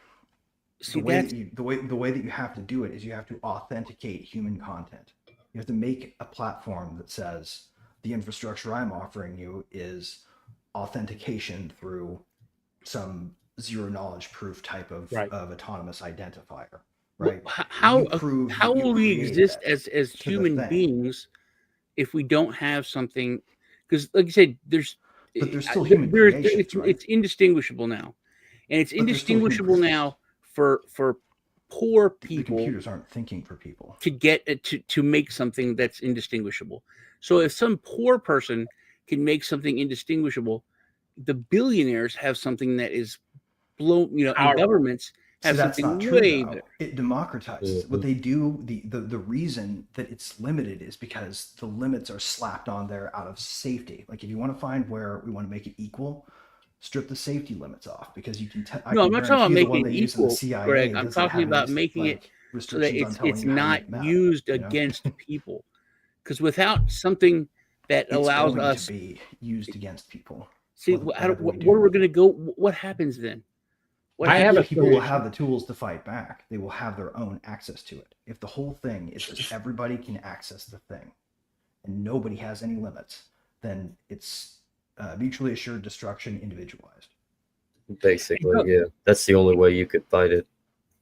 See, the way that you have to do it is you have to authenticate human content. You have to make a platform that says the infrastructure I'm offering you is authentication through some zero knowledge proof type of autonomous identifier, right? How will we exist as human beings if we don't have something? Because, like you said, there's still human creations, right? It's indistinguishable now, and it's indistinguishable now for poor people. The computers aren't thinking for people to get it to make something that's indistinguishable. So if some poor person can make something indistinguishable, the billionaires have something that is blown, and governments have something way better. It democratizes what they do. The reason that it's limited is because the limits are slapped on there out of safety. Like, if you want to find where we want to make it equal, strip the safety limits off, because you can no, I'm not talking about making it equal, Greg. I'm talking about making it so that it's not used against people. Because without something that allows us to be used against people. See, what are we going to go? What happens then? People will have the tools to fight back. They will have their own access to it. If the whole thing is that everybody can access the thing and nobody has any limits, then it's mutually assured destruction, individualized. Basically, yeah. That's the only way you could fight it.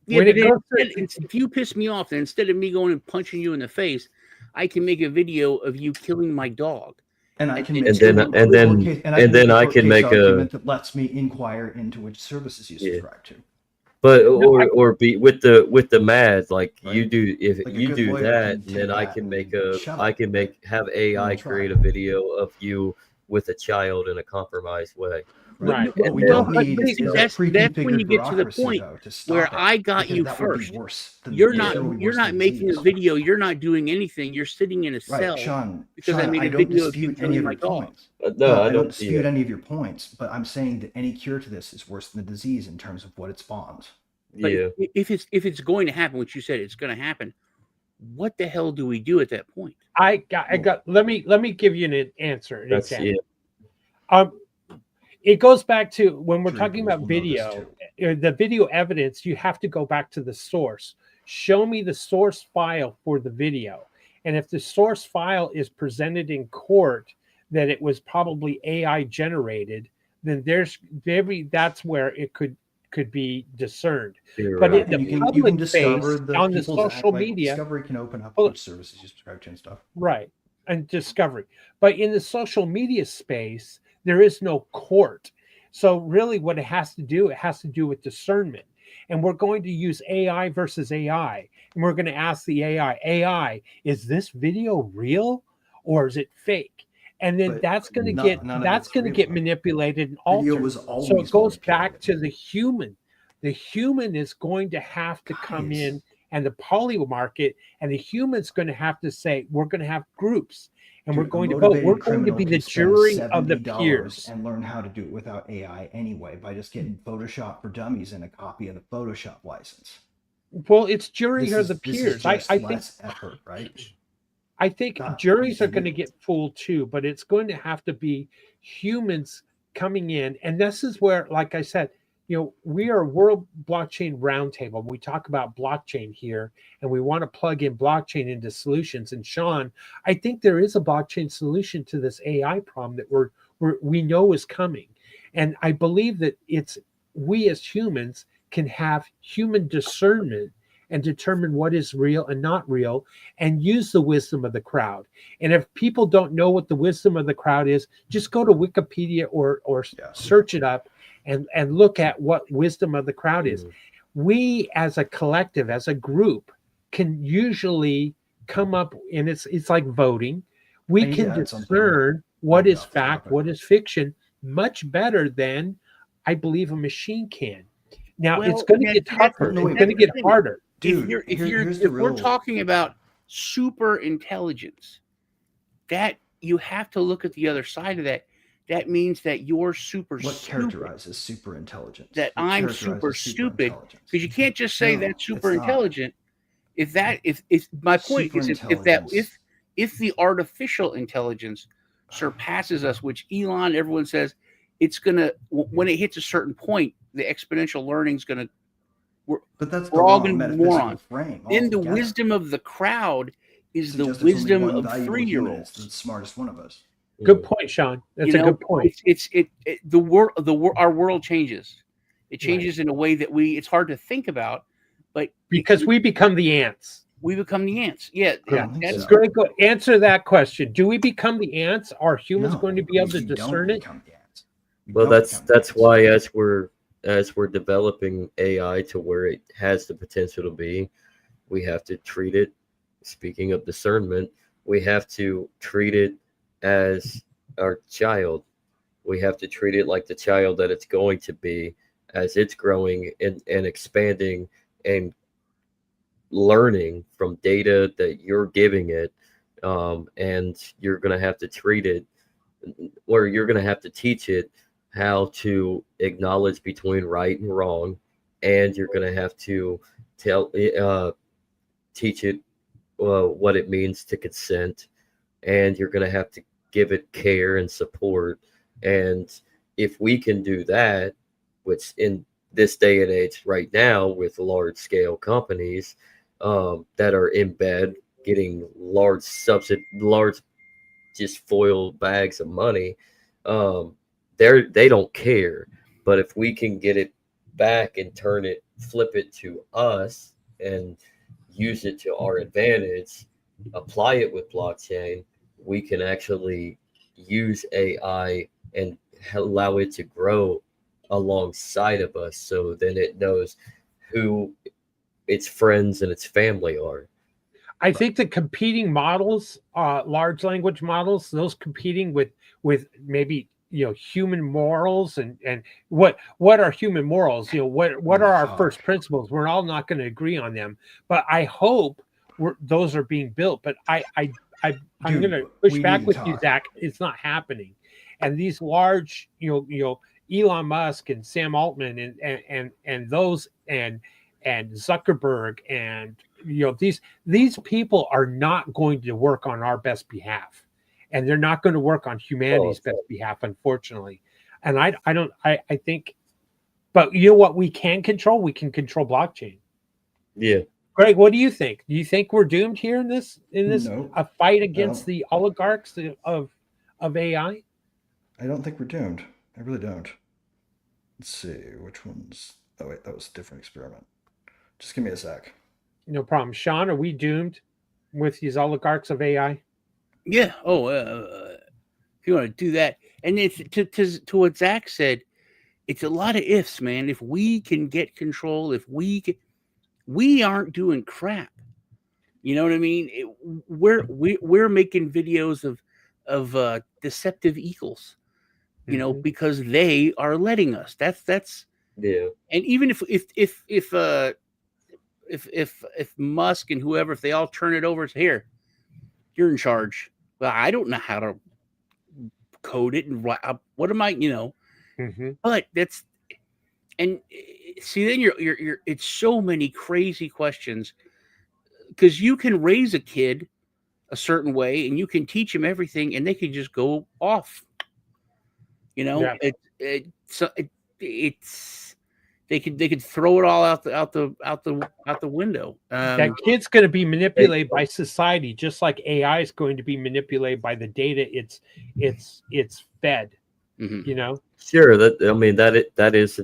Yeah, if you piss me off, then instead of me going and punching you in the face, I can make a video of you killing my dog. And I can then I can make a that lets me inquire into which services you subscribe to. But or be with the MAD, like right. You do if like you do that, then I can have AI create a video of you with a child in a compromised way. Right. What we don't need that's when you get to the point where I got you first. You're not making a video. You're not doing anything. You're sitting in a cell. Right, Sean, I made a video of you killing my dog. No, I don't dispute any of your points, but I'm saying that any cure to this is worse than the disease in terms of what it spawns. But if it's going to happen, which you said it's going to happen, what the hell do we do at that point? I got. Let me give you an answer. An example. It goes back to when we're talking about video, the video evidence, you have to go back to the source. Show me the source file for the video. And if the source file is presented in court that it was probably AI generated, then that's where it could be discerned. But in the public space, on the social media, Discovery can open up which services you subscribe to and stuff. Right, and Discovery. But in the social media space, there is no court. So really what it has to do with discernment. And we're going to use AI versus AI. And we're going to ask the AI, is this video real or is it fake? And then that's going to get manipulated and altered. So it goes back to the human. The human is going to have to come in and the poly market, and the human's going to have to say, we're going to have groups. And we're going to vote. We're going to be the jury of the peers. And learn how to do it without AI anyway, by just getting Photoshop for Dummies and a copy of the Photoshop license. Well, it's jury of the peers. I think less effort, right? I think juries are going to get fooled too, but it's going to have to be humans coming in. And this is where, like I said, we are a World Blockchain Roundtable. We talk about blockchain here, and we want to plug in blockchain into solutions. And Sean, I think there is a blockchain solution to this AI problem that we know is coming. And I believe that we as humans can have human discernment and determine what is real and not real, and use the wisdom of the crowd. And if people don't know what the wisdom of the crowd is, just go to Wikipedia or search it up and look at what wisdom of the crowd is. We as a collective, as a group, can usually come up, and it's like voting. We can discern what is fact, what is fiction, much better than I believe a machine can. Now it's going to get tougher. It's going to get harder. Dude, if we're talking about super intelligence, that you have to look at the other side of that. That means that you're super stupid. What characterizes super intelligence? That I'm super stupid, because you can't just say that's super intelligent. If my point is if the artificial intelligence surpasses us, which everyone says it's gonna, when it hits a certain point, the exponential learning is gonna. We're all going to be morons. Then the wisdom of the crowd is the wisdom of 3-year-olds. The smartest one of us. Good point, Sean. That's a good point. Our world changes. It changes in a way that it's hard to think about, but because we become the ants. We become the ants. Yeah. That's great. Go answer that question. Do we become the ants? Are humans going to be able to discern it? Well, that's why as we're developing AI to where it has the potential to be, we have to treat it, speaking of discernment, we have to treat it as our child. We have to treat it like the child that it's going to be as it's growing and expanding and learning from data that you're giving it. And you're going to have to treat it, or you're going to have to teach it how to acknowledge between right and wrong, and you're going to have to teach it what it means to consent, and you're going to have to give it care and support. And if we can do that, which in this day and age right now with large scale companies that are in bed getting large just foil bags of money, they don't care. But if we can get it back and flip it to us and use it to our advantage, apply it with blockchain, we can actually use AI and allow it to grow alongside of us, so then it knows who its friends and its family are. I think the competing models, large language models, those competing with maybe human morals and what are human morals? What are our first principles? We're all not going to agree on them, but I hope those are being built. But I'm going to push back with you, Zach. It's not happening, and these large, Elon Musk and Sam Altman and those and Zuckerberg and these people are not going to work on our best behalf, and they're not going to work on humanity's best behalf, unfortunately. And I think, but you know what we can control? We can control blockchain. Yeah. Greg, what do you think? Do you think we're doomed here in this No, a fight against the oligarchs of AI? I don't think we're doomed. I really don't. Let's see which ones. Oh wait, that was a different experiment. Just give me a sec. No problem. Sean, are we doomed with these oligarchs of AI? Yeah. Oh, if you want to do that, and it's to what Zach said, it's a lot of ifs, man. If we can get control, we aren't doing crap. You know what I mean? We're making videos of deceptive eagles, because they are letting us. That's yeah. And even if Musk and whoever, if they all turn it over to here, you're in charge. Well, I don't know how to code it and what am I, But that's, and see, then you're it's so many crazy questions, because you can raise a kid a certain way and you can teach them everything and they can just go off. Yeah. It's they could throw it all out the window. That kid's going to be manipulated by society, just like AI is going to be manipulated by the data it's fed. Sure. That is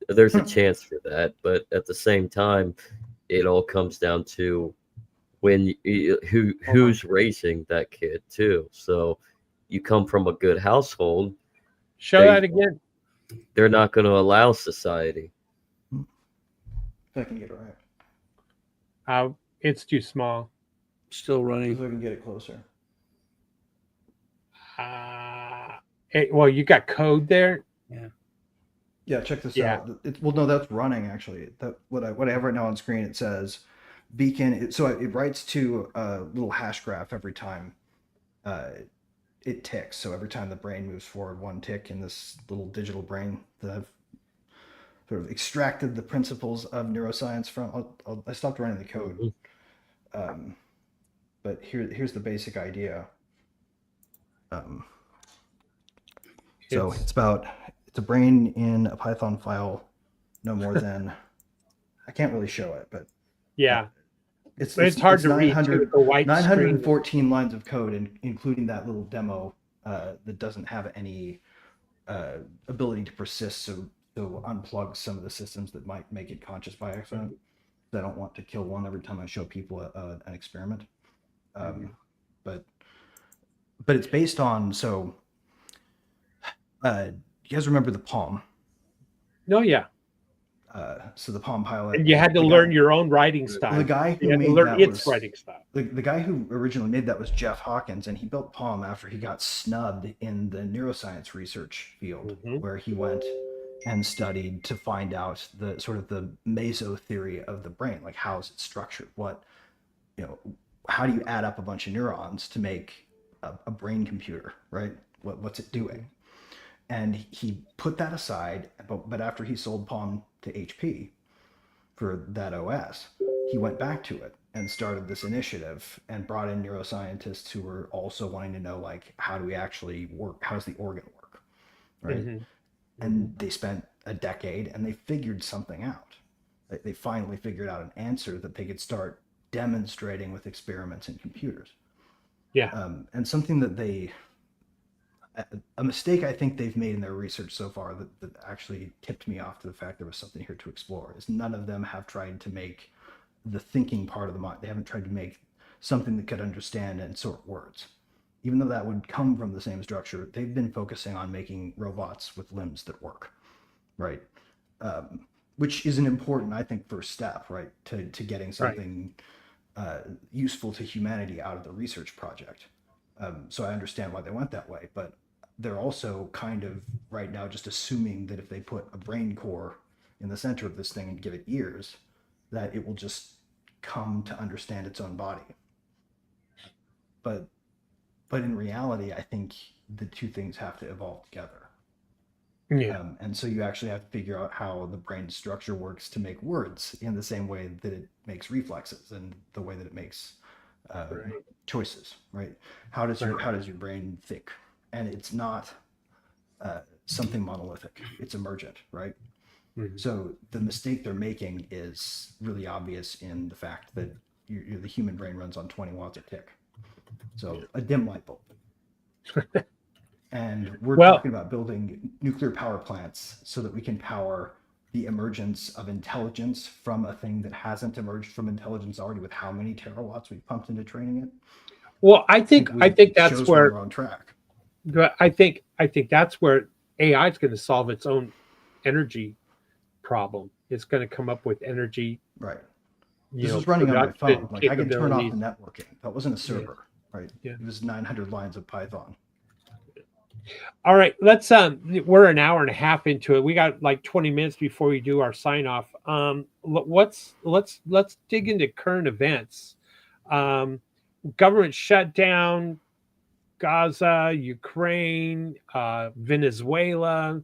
there's a chance for that, but at the same time, it all comes down to who's raising that kid too. So you come from a good household. Show that again. They're not going to allow society. If I can get it right. It's too small. Still running. If I can get it closer. Well, you got code there. Yeah, check this out. No, that's running actually. What I have right now on screen, it says beacon. So it writes to a little hash graph every time it ticks. So every time the brain moves forward one tick in this little digital brain that I've sort of extracted the principles of neuroscience from. I stopped running the code, but here's the basic idea. So it's a brain in a Python file, no more than I can't really show it, but yeah, it's hard to read. 914 lines of code, including that little demo that doesn't have any ability to persist. So unplug some of the systems that might make it conscious by accident. I don't want to kill one every time I show people an experiment. But it's based on, so you guys remember the Palm? No, yeah. So the Palm Pilot. And you had to learn your own writing style. The guy who made that writing style. The guy who originally made that was Jeff Hawkins, and he built Palm after he got snubbed in the neuroscience research field, where he went and studied to find out the sort of the meso theory of the brain, like how is it structured? How do you add up a bunch of neurons to make a brain computer, right? What's it doing? And he put that aside, but after he sold Palm to HP for that OS, he went back to it and started this initiative and brought in neuroscientists who were also wanting to know, like, how do we actually work? How does the organ work? Right. And they spent a decade and they figured something out. They finally figured out an answer that they could start demonstrating with experiments in computers. Yeah. And something that a mistake I think they've made in their research so far that actually tipped me off to the fact there was something here to explore is none of them have tried to make the thinking part of the mind. They haven't tried to make something that could understand and sort words. Even though that would come from the same structure, they've been focusing on making robots with limbs that work, right? Which is an important, I think, first step, right, to getting something useful to humanity out of the research project. So I understand why they went that way, but they're also kind of right now just assuming that if they put a brain core in the center of this thing and give it ears, that it will just come to understand its own body. But in reality, I think the two things have to evolve together. Yeah. And so you actually have to figure out how the brain structure works to make words in the same way that it makes reflexes and the way that it makes choices, right? How does your brain think? And it's not something monolithic. It's emergent, right? So the mistake they're making is really obvious in the fact that the human brain runs on 20 watts a tick. So a dim light bulb. And we're talking about building nuclear power plants so that we can power the emergence of intelligence from a thing that hasn't emerged from intelligence already, with how many terawatts we've pumped into training it. Well, I think that's where we're on track. I think that's where AI is going to solve its own energy problem. It's going to come up with energy. Right. This is running on my phone. Like, I can turn off the capabilities. networking. That wasn't a server, right? Yeah. It was 900 lines of Python. All right, let's we're an hour and a half into it. We got like 20 minutes before we do our sign off. Let's dig into current events. Government shutdown, Gaza, Ukraine, Venezuela.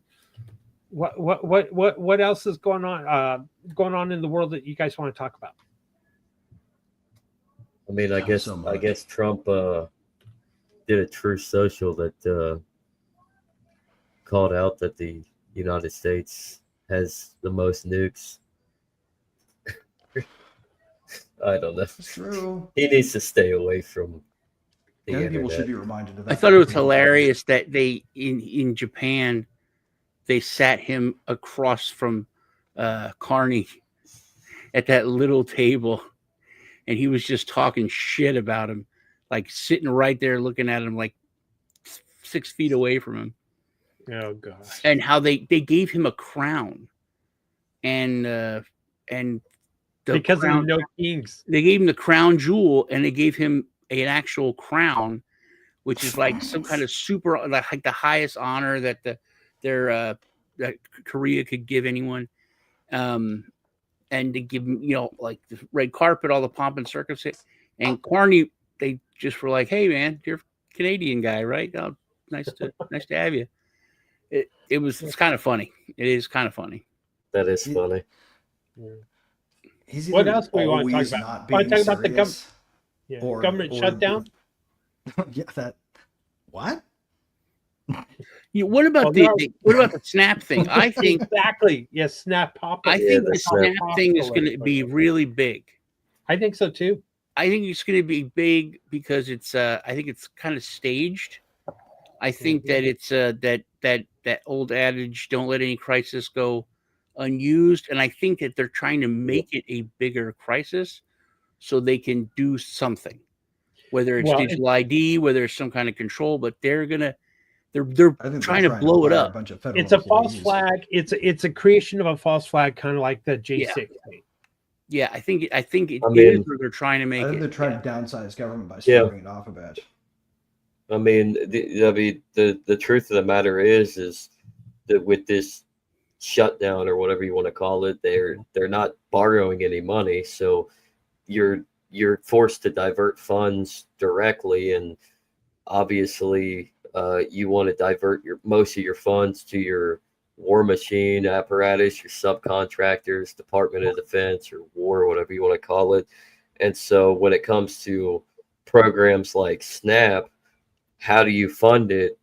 What else is going on in the world that you guys want to talk about? I mean, I guess Trump did a Truth Social that called out that the United States has the most nukes. I don't know. It's true. He needs to stay away from the Young internet. people should be reminded of that. I thought it was hilarious that they in Japan they sat him across from Carney at that little table, and he was just talking shit about him, like sitting right there looking at him like 6 feet away from him. Oh God! And how they gave him a crown, and because of the no kings, they gave him the crown jewel, and they gave him an actual crown, which is like some kind of super, like the highest honor that that Korea could give anyone, and to give him, like the red carpet, all the pomp and circumstance. And Carney, they just were like, "Hey man, you're a Canadian guy, right? Oh, nice to have you." It's kind of funny. It is kind of funny. That is funny. He's what else do we want to talk about? Want to talk about the government shutdown? Yeah, that. What? What about the snap thing? I think exactly. Yes, snap pop. I think the snap thing is going to be really big. I think so too. I think it's going to be big because it's. I think it's kind of staged. I think that it's that old adage, "Don't let any crisis go unused," and I think that they're trying to make it a bigger crisis so they can do something, whether it's digital ID, whether it's some kind of control. But they're trying to blow it up. It's a false flag. It's a creation of a false flag, kind of like the J6 thing. Yeah, I think it is where they're trying to make it. They're trying to downsize government by starting it off a bit. I mean, the truth of the matter is that with this shutdown or whatever you want to call it, they're not borrowing any money, so you're forced to divert funds directly, and obviously you want to divert most of your funds to your war machine apparatus, your subcontractors, Department of Defense or war, whatever you want to call it, And so when it comes to programs like SNAP, how do you fund it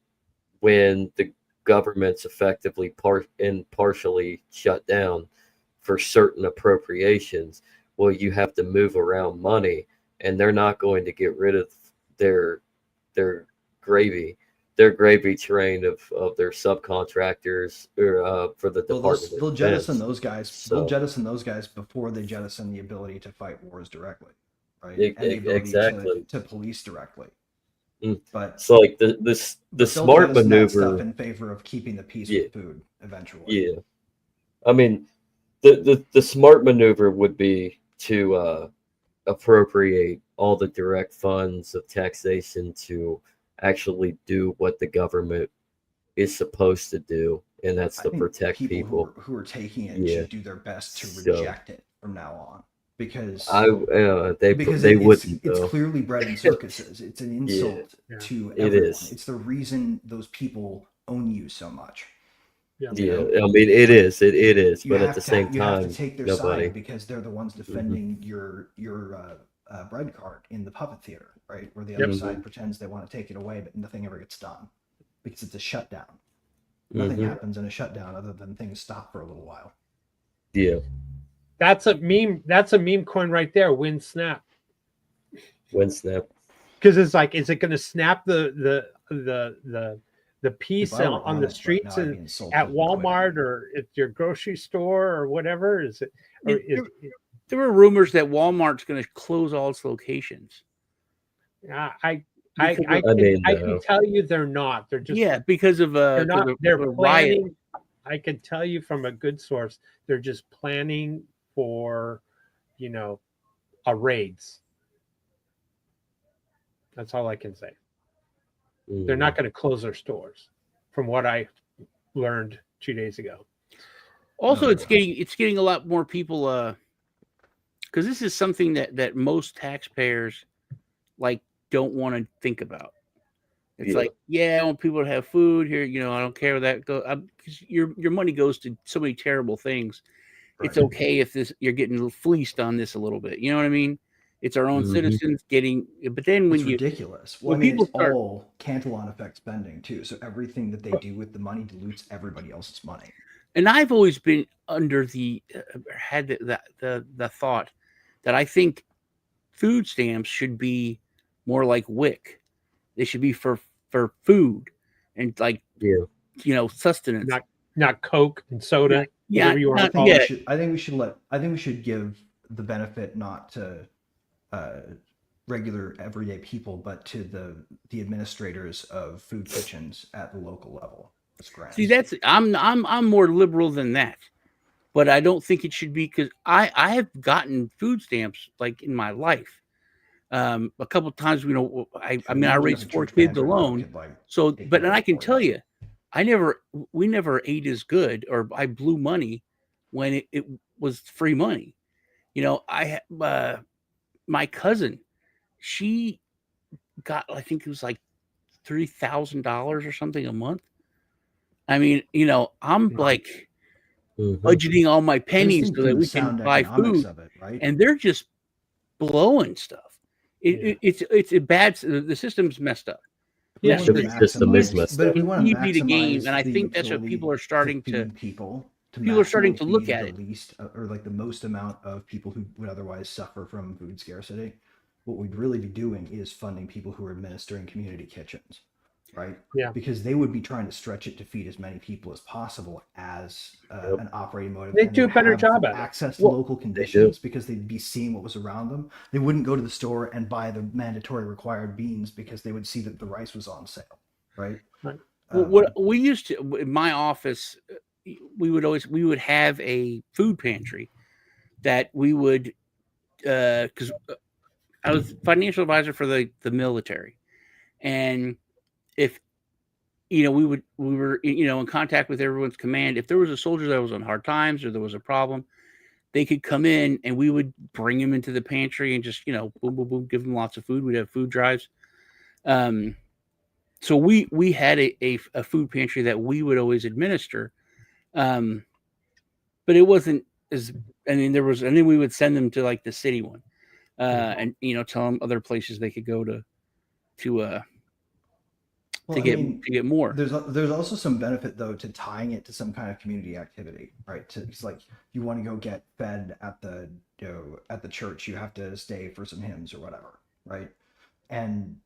when the government's effectively partially shut down for certain appropriations? Well, you have to move around money, and they're not going to get rid of their gravy train of their subcontractors or for the Department of They'll Defense. jettison those guys. So, they'll jettison those guys before they jettison the ability to fight wars directly, right? And the ability to police directly. But so like the smart maneuver stuff in favor of keeping the peace with food eventually. Yeah, I mean the smart maneuver would be to appropriate all the direct funds of taxation to actually do what the government is supposed to do, and that's to protect people who are taking it should do their best to reject it from now on, because they wouldn't. It's clearly bred in circuses. It's an insult to everyone. It is. It's the reason those people own you so much. I mean it is, but at the same time, you have to take their side because they're the ones defending your bread cart in the puppet theater, right? Where the other side pretends they want to take it away, but nothing ever gets done because it's a shutdown. Nothing happens in a shutdown other than things stop for a little while. Yeah, that's a meme. That's a meme coin right there. Win snap. Because it's like, is it going to snap the piece on the streets and at Walmart or at your grocery store or whatever? Is it? There were rumors that Walmart's going to close all its locations. I can tell you they're not. They're just because of they're not. They're planning. Riot. I can tell you from a good source, they're just planning for, a raids. That's all I can say. They're not going to close their stores, from what I learned 2 days ago. Also, it's getting a lot more people because this is something that most taxpayers don't want to think about. It's I want people to have food here. I don't care where that goes. Because your money goes to so many terrible things. Right. It's okay if you're getting fleeced on this a little bit. You know what I mean? It's our own citizens getting. But then when it's ridiculous. Well, it's all Cantillon effect spending too. So everything that they do with the money dilutes everybody else's money. And I've always been under had the thought that I think food stamps should be more like WIC. They should be for food and sustenance, not Coke and soda. Whatever you want to call it. I think we should give the benefit not to regular everyday people, but to the administrators of food kitchens at the local level. See, I'm more liberal than that, but I don't think it should be, because I have gotten food stamps in my life. A couple of times, I raised 4 kids alone. And I can tell you, we never ate as good, or I blew money when it was free money. I my cousin, she got, I think it was $3,000 or something a month. I mean, I'm budgeting all my pennies so that we can buy food, right? And they're just blowing stuff. It's a bad. The system's messed up. Yeah, the system is messed up. But we want to be the game, and I think that's what people are starting to. People are starting to look at it. Least, or the most amount of people who would otherwise suffer from food scarcity. What we'd really be doing is funding people who are administering community kitchens, right? Yeah. Because they would be trying to stretch it to feed as many people as possible as an operating motive. They do a better job at access to local conditions because they'd be seeing what was around them. They wouldn't go to the store and buy the mandatory required beans because they would see that the rice was on sale, right? Right. What we used to, in my office, we would have a food pantry that we would, because I was financial advisor for the military, and if we were in contact with everyone's command, if there was a soldier that was on hard times or there was a problem, they could come in and we would bring him into the pantry and just boom boom boom, give them lots of food. We'd have food drives. So we had a food pantry that we would always administer, but it wasn't as. I mean, there was, and then we would send them to the city one. and tell them other places they could go to get more. There's also some benefit though to tying it to some kind of community activity, right? It's like you want to go get fed at the at the church, you have to stay for some hymns or whatever, right? And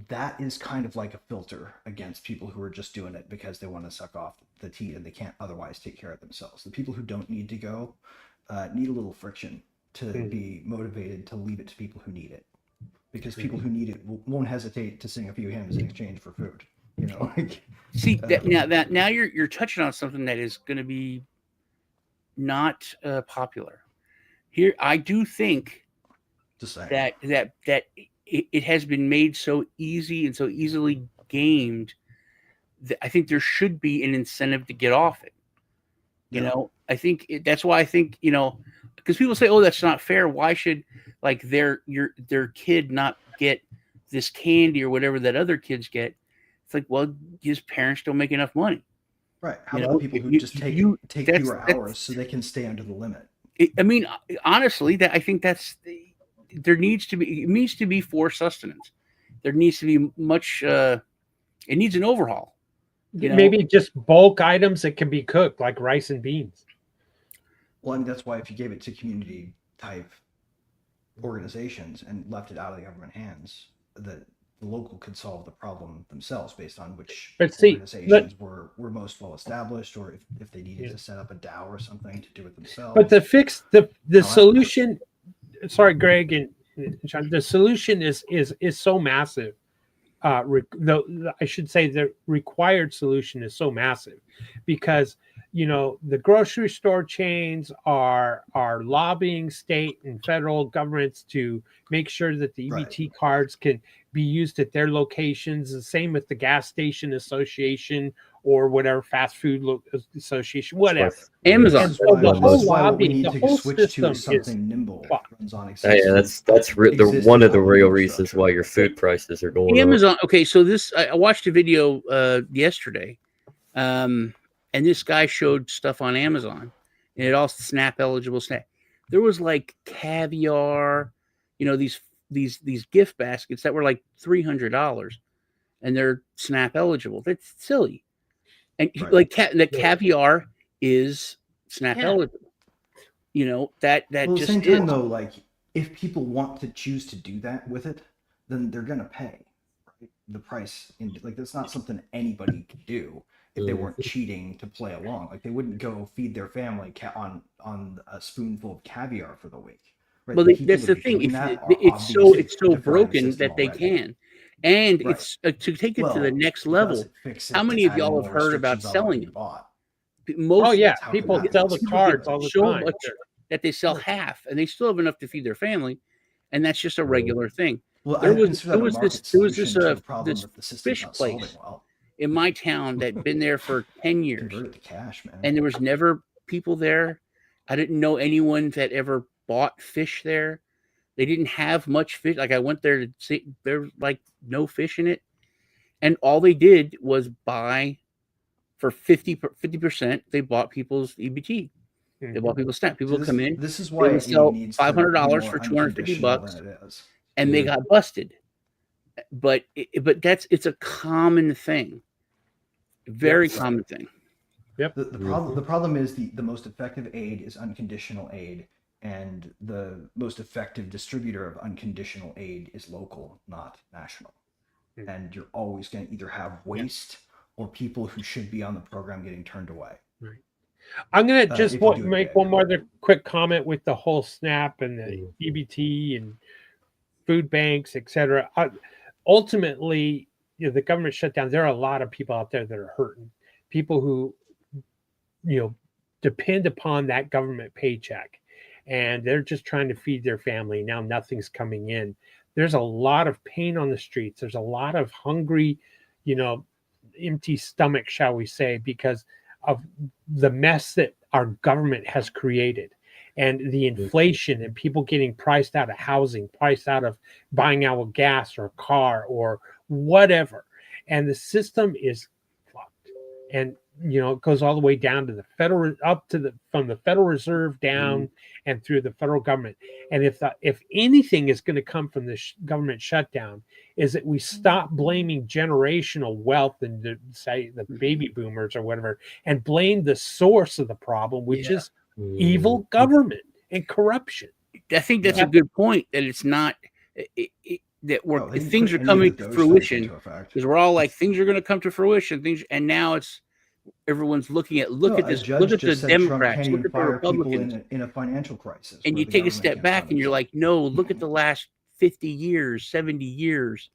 that is kind of like a filter against people who are just doing it because they want to suck off the tea and they can't otherwise take care of themselves. The people who don't need to go need a little friction to be motivated to leave it to people who need it, because people who need it won't hesitate to sing a few hymns in exchange for food. See now you're touching on something that is going to be not popular here. I do think that it has been made so easy and so easily gamed that I think there should be an incentive to get off it. I think that's why I think, because people say, oh, that's not fair. Why should like their kid not get this candy or whatever that other kids get? It's like, well, his parents don't make enough money. Right. How about the people who just take fewer hours so they can stay under the limit? Honestly, I think it needs to be for sustenance. There needs to be much. It needs an overhaul. Maybe just bulk items that can be cooked, like rice and beans. Well, and that's why if you gave it to community type organizations and left it out of the government hands, the local could solve the problem themselves based on which organizations were most well established, or if they needed to set up a DAO or something to do it themselves. But the solution. Sorry, Greg and John. The solution is so massive. I should say the required solution is so massive, because the grocery store chains are lobbying state and federal governments to make sure that the EBT cards can be used at their locations. The same with the gas station association or whatever fast food association, whatever. Amazon. So the whole lobby, the whole switch system to something nimble. Runs on that's one of the real reasons why your food prices are going Amazon. Up. Okay, so I watched a video yesterday, and this guy showed stuff on Amazon, and it all SNAP eligible SNAP. There was like caviar, these gift baskets that were like $300, and they're SNAP eligible. That's silly. And the caviar is SNAP eligible. That well, just at the same time though, like if people want to choose to do that with it, then they're gonna pay the price. Like that's not something anybody could do if they weren't cheating to play along. Like they wouldn't go feed their family on a spoonful of caviar for the week. Right? Well, that's the thing. It's so broken that they can. And it's to take it to the next level. How many of y'all have heard about selling it? People sell the cards all the time. Much that they sell half, and they still have enough to feed their family, and that's just a regular thing. Well, there was this fish place in my town that'd been there for 10 years, and there was never people there. I didn't know anyone that ever bought fish there. They didn't have much fish. Like I went there to see, there's like no fish in it. And all they did was buy for 50%. They bought people's EBT. They bought people's SNAP. People come in. This is why they would sell $500 for $250, and they got busted. But it's a common thing. Very common thing. Yep. The problem is the most effective aid is unconditional aid. And the most effective distributor of unconditional aid is local, not national. And you're always going to either have waste or people who should be on the program getting turned away. Right. I'm going to just make one more quick comment with the whole SNAP and the EBT and food banks, etc. Ultimately, the government shutdown. There are a lot of people out there that are hurting. People who, depend upon that government paycheck. And they're just trying to feed their family. Now nothing's coming in. There's a lot of pain on the streets. There's a lot of hungry, empty stomach, shall we say, because of the mess that our government has created and the inflation and people getting priced out of housing, priced out of buying our gas or car or whatever. And the system is fucked. And it goes all the way down to the federal, from the Federal Reserve down and through the federal government. And if anything is going to come from this government shutdown, is that we stop blaming generational wealth and say the baby boomers or whatever, and blame the source of the problem, which is evil government and corruption. I think that's a good point. That it's not that things are coming to fruition, because we're all like, things are going to come to fruition. And now it's everyone's looking at look at this, look at the Democrats, look at the Republicans in a financial crisis, and you take a step back and you're like, no, look at the last 50 years, 70 years.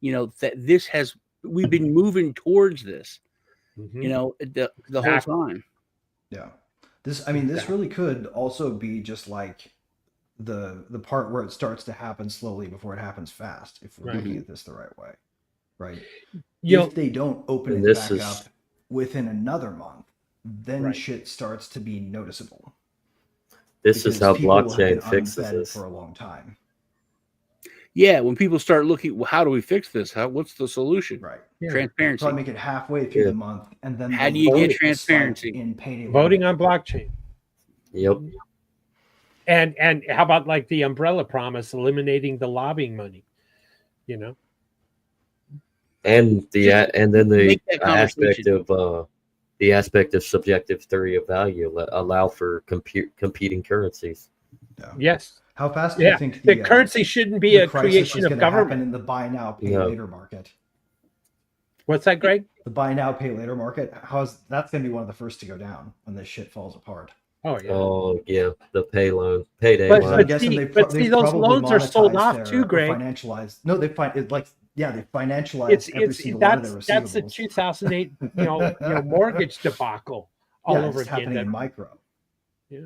That we've been moving towards this. The whole time. Yeah, this really could also be just like the part where it starts to happen slowly before it happens fast, if we're looking at this the right way, right? If they don't open it back up within another month, then shit starts to be noticeable. This is how blockchain fixes this for a long time. Yeah, when people start looking, well, how do we fix this? What's the solution? Right. Yeah. Transparency. Probably make it halfway through the month, and then how do you get transparency in payday voting on blockchain? Yep. And how about like the umbrella promise, eliminating the lobbying money? And then the aspect of subjective theory of value allow for competing currencies. Yeah. Yes. How fast do you think the currency shouldn't be a creation of government in the buy now pay later market? What's that, Greg? The buy now pay later market. That's going to be one of the first to go down when this shit falls apart. Oh yeah. The payday loan. But see, those loans are sold off too, Greg. Financialized. No, they financialized every single one of their receivables. That's the 2008 mortgage debacle all over it's again. Happening in micro. Yeah.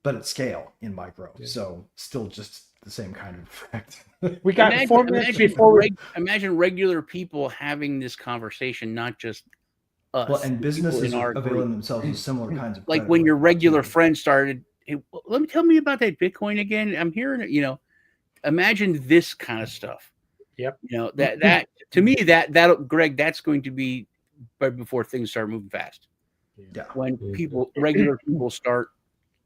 But at scale in micro, so still just the same kind of effect. We got 4 minutes before. Imagine regular people having this conversation, not just us. Well, and businesses are availing themselves of similar kinds of like when your regular friend started. Hey, tell me about that Bitcoin again. I'm hearing, imagine this kind of stuff. Yep. That to me that Greg, that's going to be right before things start moving fast. Yeah. When regular people start.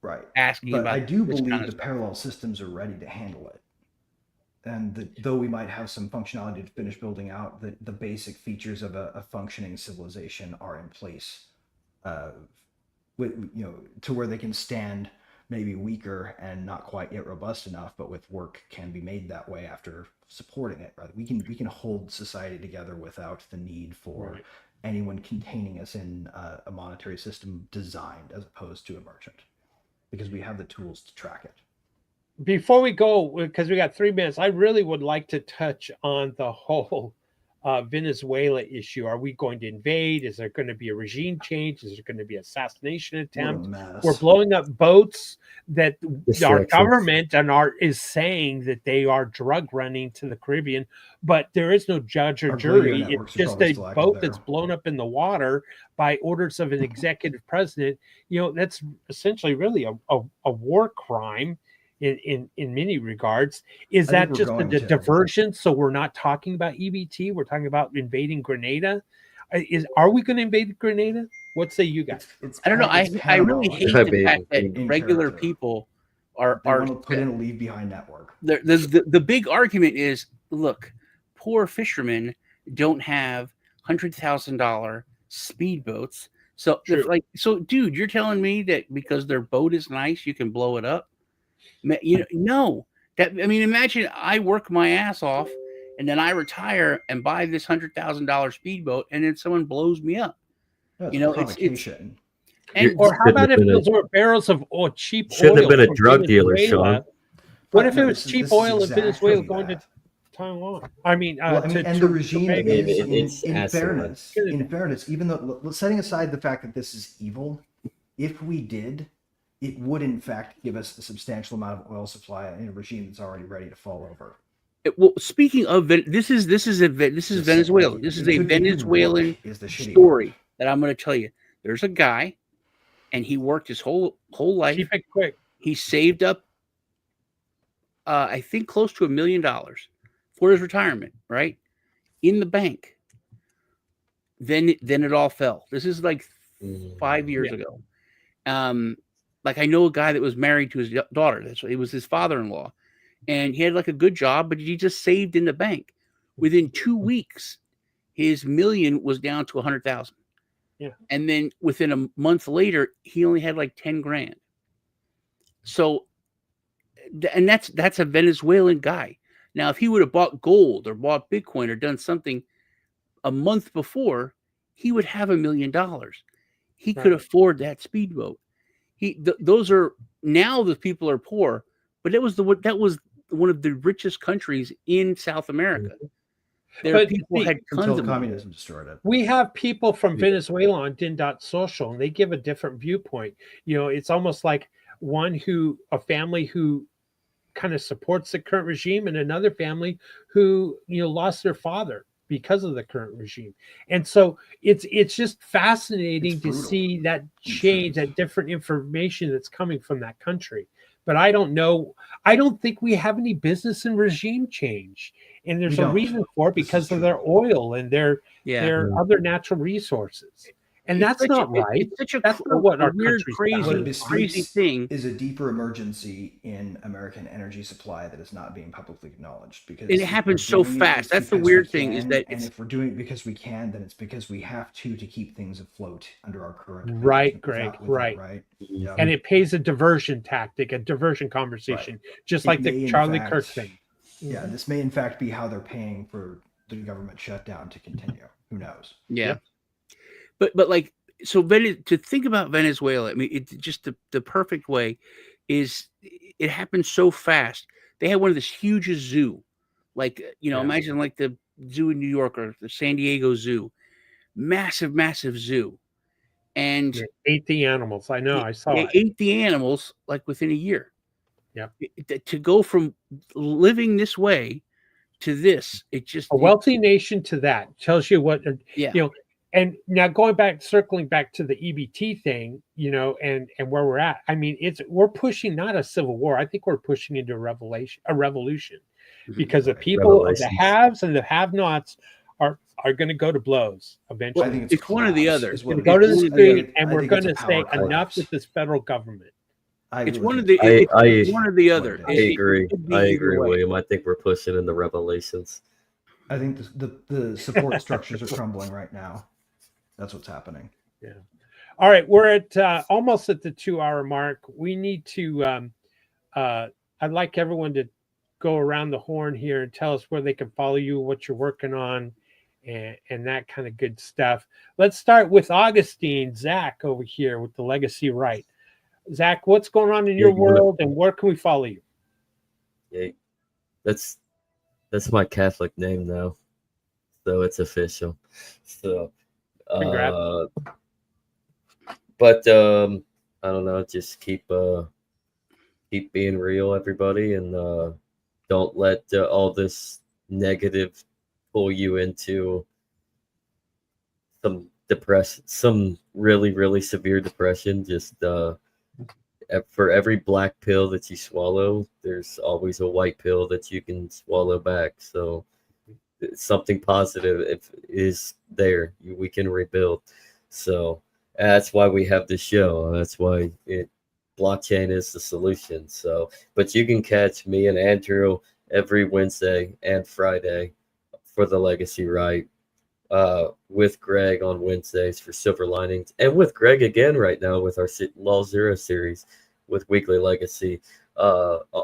Right. Asking but about I do believe the parallel systems are ready to handle it. And though we might have some functionality to finish building out, the basic features of a functioning civilization are in place, to where they can stand maybe weaker and not quite yet robust enough, but with work can be made that way after supporting it. Right? We can hold society together without the need for anyone containing us in a monetary system designed as opposed to emergent. Because we have the tools to track it. Before we go, because we got 3 minutes, I really would like to touch on the whole Venezuela issue. Are we going to invade? Is there going to be a regime change? Is there going to be an assassination attempt? We're blowing up boats that our government is saying that they are drug running to the Caribbean, but there is no judge or jury. It's just a boat that's blown up in the water by orders of an executive president. That's essentially really a war crime. In many regards, is that just a diversion? So we're not talking about EBT. We're talking about invading Grenada. Are we going to invade Grenada? What say you guys? I don't know. I really hate the fact that regular people are to put in a leave behind network. The big argument is, look, poor fishermen don't have $100,000 speedboats. So dude, you're telling me that because their boat is nice, you can blow it up? No. Imagine I work my ass off and then I retire and buy this $100,000 speedboat and then someone blows me up. It's or how about if those were barrels of cheap oil? Shouldn't have been a drug dealer, Sean. What if it was cheap oil in Venezuela going to Taiwan? The regime is, in fairness, even though setting aside the fact that this is evil, if we did, it would in fact give us a substantial amount of oil supply in a regime that's already ready to fall over. Well, speaking of this is Venezuela. This is a Venezuelan story that I'm going to tell you. There's a guy, and he worked his whole life. Keep it quick. He saved up, I think, close to $1 million for his retirement, right, in the bank. then it all fell. This is like 5 years ago. Like I know a guy that was married to his daughter. It was his father-in-law, and he had like a good job, but he just saved in the bank. Within 2 weeks, his million was down to 100,000. Yeah. And then within a month later, he only had like 10 grand. So, and that's a Venezuelan guy. Now, if he would have bought gold or bought Bitcoin or done something a month before, he would have $1 million. He could afford that speedboat. Those are now the people are poor, but that was one of the richest countries in South America. People had tons of communism destroyed it. We have people from Venezuela on Din.social, and they give a different viewpoint. It's almost like a family who kind of supports the current regime, and another family who lost their father because of the current regime. And so it's just fascinating to see that change, that different information that's coming from that country. But I don't know. I don't think we have any business in regime change. And there's a reason for it, because of their oil and their other natural resources. And that's not right. That's not what our weird, crazy thing. Is a deeper emergency in American energy supply that is not being publicly acknowledged, because it happens so fast. That's the weird thing, is that if we're doing it because we can, then it's because we have to keep things afloat under our current Greg, right. Yeah. And it pays a diversion tactic, a diversion conversation, just like the Charlie Kirk thing. Yeah, this may in fact be how they're paying for the government shutdown to continue. Who knows? Yeah. Yep. But like, so to think about Venezuela, I mean, it's just the perfect way is it happened so fast. They had one of this hugest zoo, like, imagine like the zoo in New York or the San Diego Zoo, massive zoo. And they ate the animals. I know. I saw it. They ate the animals like within a year. Yeah. To go from living this way to this, a wealthy nation to that tells you what, And now circling back to the EBT thing, and where we're at. I mean, we're pushing not a civil war. I think we're pushing into a revolution, because the people of the haves and the have-nots are going to go to blows eventually. I think it's one or the other. It's going to go to the street, and we're going to say enough with this federal government. It's one of the other. I agree, William. I think we're pushing in the revelations. I think the support structures are crumbling right now. That's what's happening. Yeah. All right. We're at almost at the 2-hour mark. We need to, I'd like everyone to go around the horn here and tell us where they can follow you, what you're working on, and that kind of good stuff. Let's start with Augustine, Zach over here with the Legacy Right. Zach, what's going on in your world, and where can we follow you? Yeah, that's my Catholic name now, so it's official. So. Congrats. But I don't know, just keep being real, everybody, and don't let all this negative pull you into some really, really severe depression. Just for every black pill that you swallow, there's always a white pill that you can swallow back. So something positive is there. We can rebuild. So that's why we have this show. That's why blockchain is the solution. So, but you can catch me and Andrew every Wednesday and Friday for the Legacy Right, with Greg on Wednesdays for Silver Linings, and with Greg again right now with our Law Zero series with Weekly Legacy,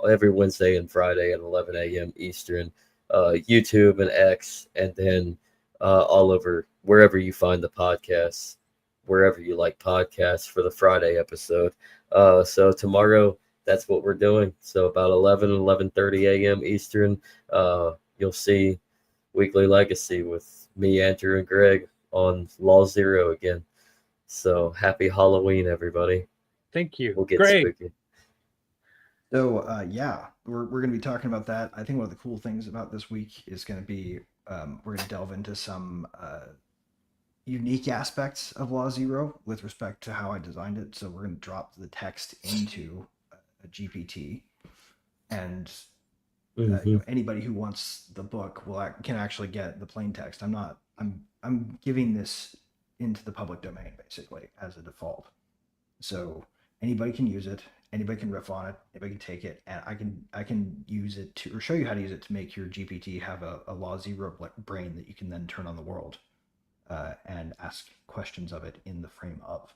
every Wednesday and Friday at 11 a.m. Eastern. YouTube and X, and then all over wherever you find the podcasts, wherever you like podcasts for the Friday episode. So tomorrow, that's what we're doing. So about 11:30 a.m. Eastern, you'll see Weekly Legacy with me, Andrew, and Greg on Law Zero again. So happy Halloween, everybody. Thank you. We'll get Greg. spooky. So we're going to be talking about that. I think one of the cool things about this week is going to be we're going to delve into some unique aspects of Law Zero with respect to how I designed it. So we're going to drop the text into a GPT and Anybody who wants the book can actually get the plain text. I'm giving this into the public domain basically as a default. So anybody can use it. Anybody can riff on it. Anybody can take it, and I can use it to, or show you how to use it to make your GPT have a law zero brain that you can then turn on the world, and ask questions of it in the frame of,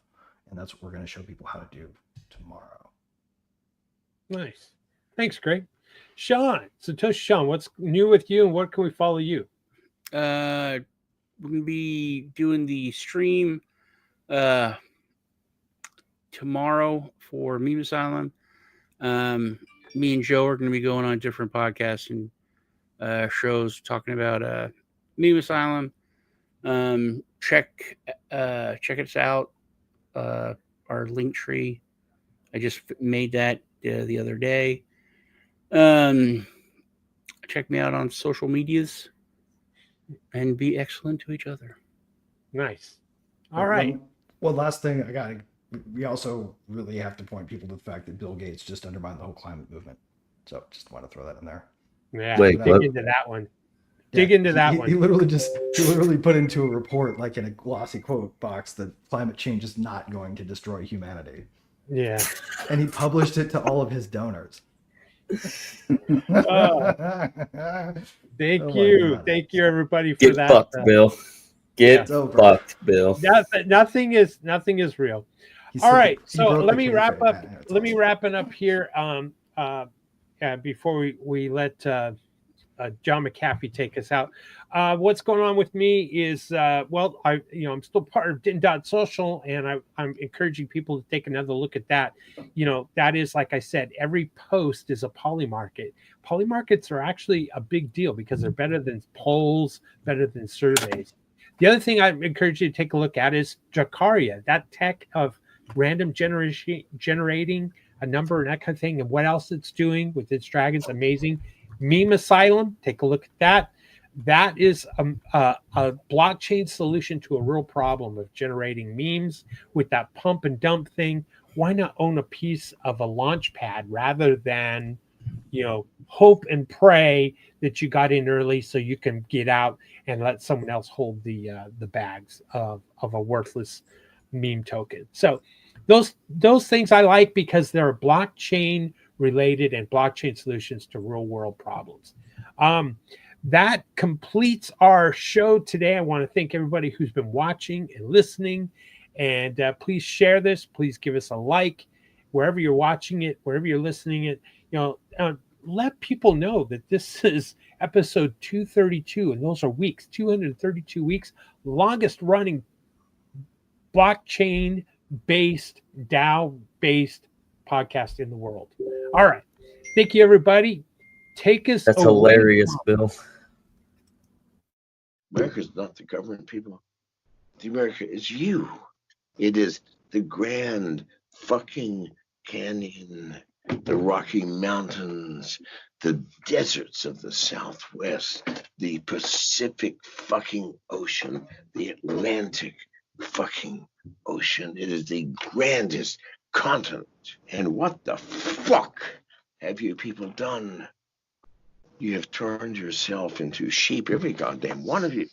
and that's what we're going to show people how to do tomorrow. Nice, thanks, Greg. Sean, Satoshi Sean, what's new with you, and what can we follow you? We're going to be doing the stream tomorrow for Meme Asylum. Me and Joe are going to be going on different podcasts and shows talking about Meme Asylum. Check us out. Our link tree. I just made that the other day. Check me out on social medias and be excellent to each other. Nice. All right. Well, last thing we also really have to point people to the fact that Bill Gates just undermined the whole climate movement. So just want to throw that in there. Yeah, dig into that one. Dig into that one. He literally put into a report, like in a glossy quote box, that climate change is not going to destroy humanity. Yeah. And he published it to all of his donors. Thank you, everybody, for Get that. Fucked, Bill. Get fucked, Bill. Nothing is real. All right, so let me wrap up. Let me wrap it up here. Before we let John McAfee take us out. What's going on with me is I'm still part of Din.social, and I'm encouraging people to take another look at that. That is, like I said, every post is a polymarket. Polymarkets are actually a big deal because they're better than polls, better than surveys. The other thing I encourage you to take a look at is Jacaria, that tech of random generating a number and that kind of thing, and what else it's doing with its dragons. Amazing. Meme Asylum, take a look at that. That is a blockchain solution to a real problem of generating memes with that pump and dump thing. Why not own a piece of a launch pad rather than, hope and pray that you got in early so you can get out and let someone else hold the bags of a worthless meme token. So those things I like because they're blockchain related and blockchain solutions to real world problems. That completes our show today. I want to thank everybody who's been watching and listening, and please share this. Please give us a like wherever you're watching it, wherever you're listening it. Let people know that this is episode 232, and those are weeks, 232 weeks, longest running blockchain-based, DAO-based podcast in the world. All right. Thank you, everybody. Take us That's away. Hilarious, Bill. America's not the government, people. The America is you. It is the Grand fucking Canyon, the Rocky Mountains, the deserts of the Southwest, the Pacific fucking Ocean, the Atlantic fucking Ocean. It is the grandest continent. And what the fuck have you people done? You have turned yourself into sheep, every goddamn one of you.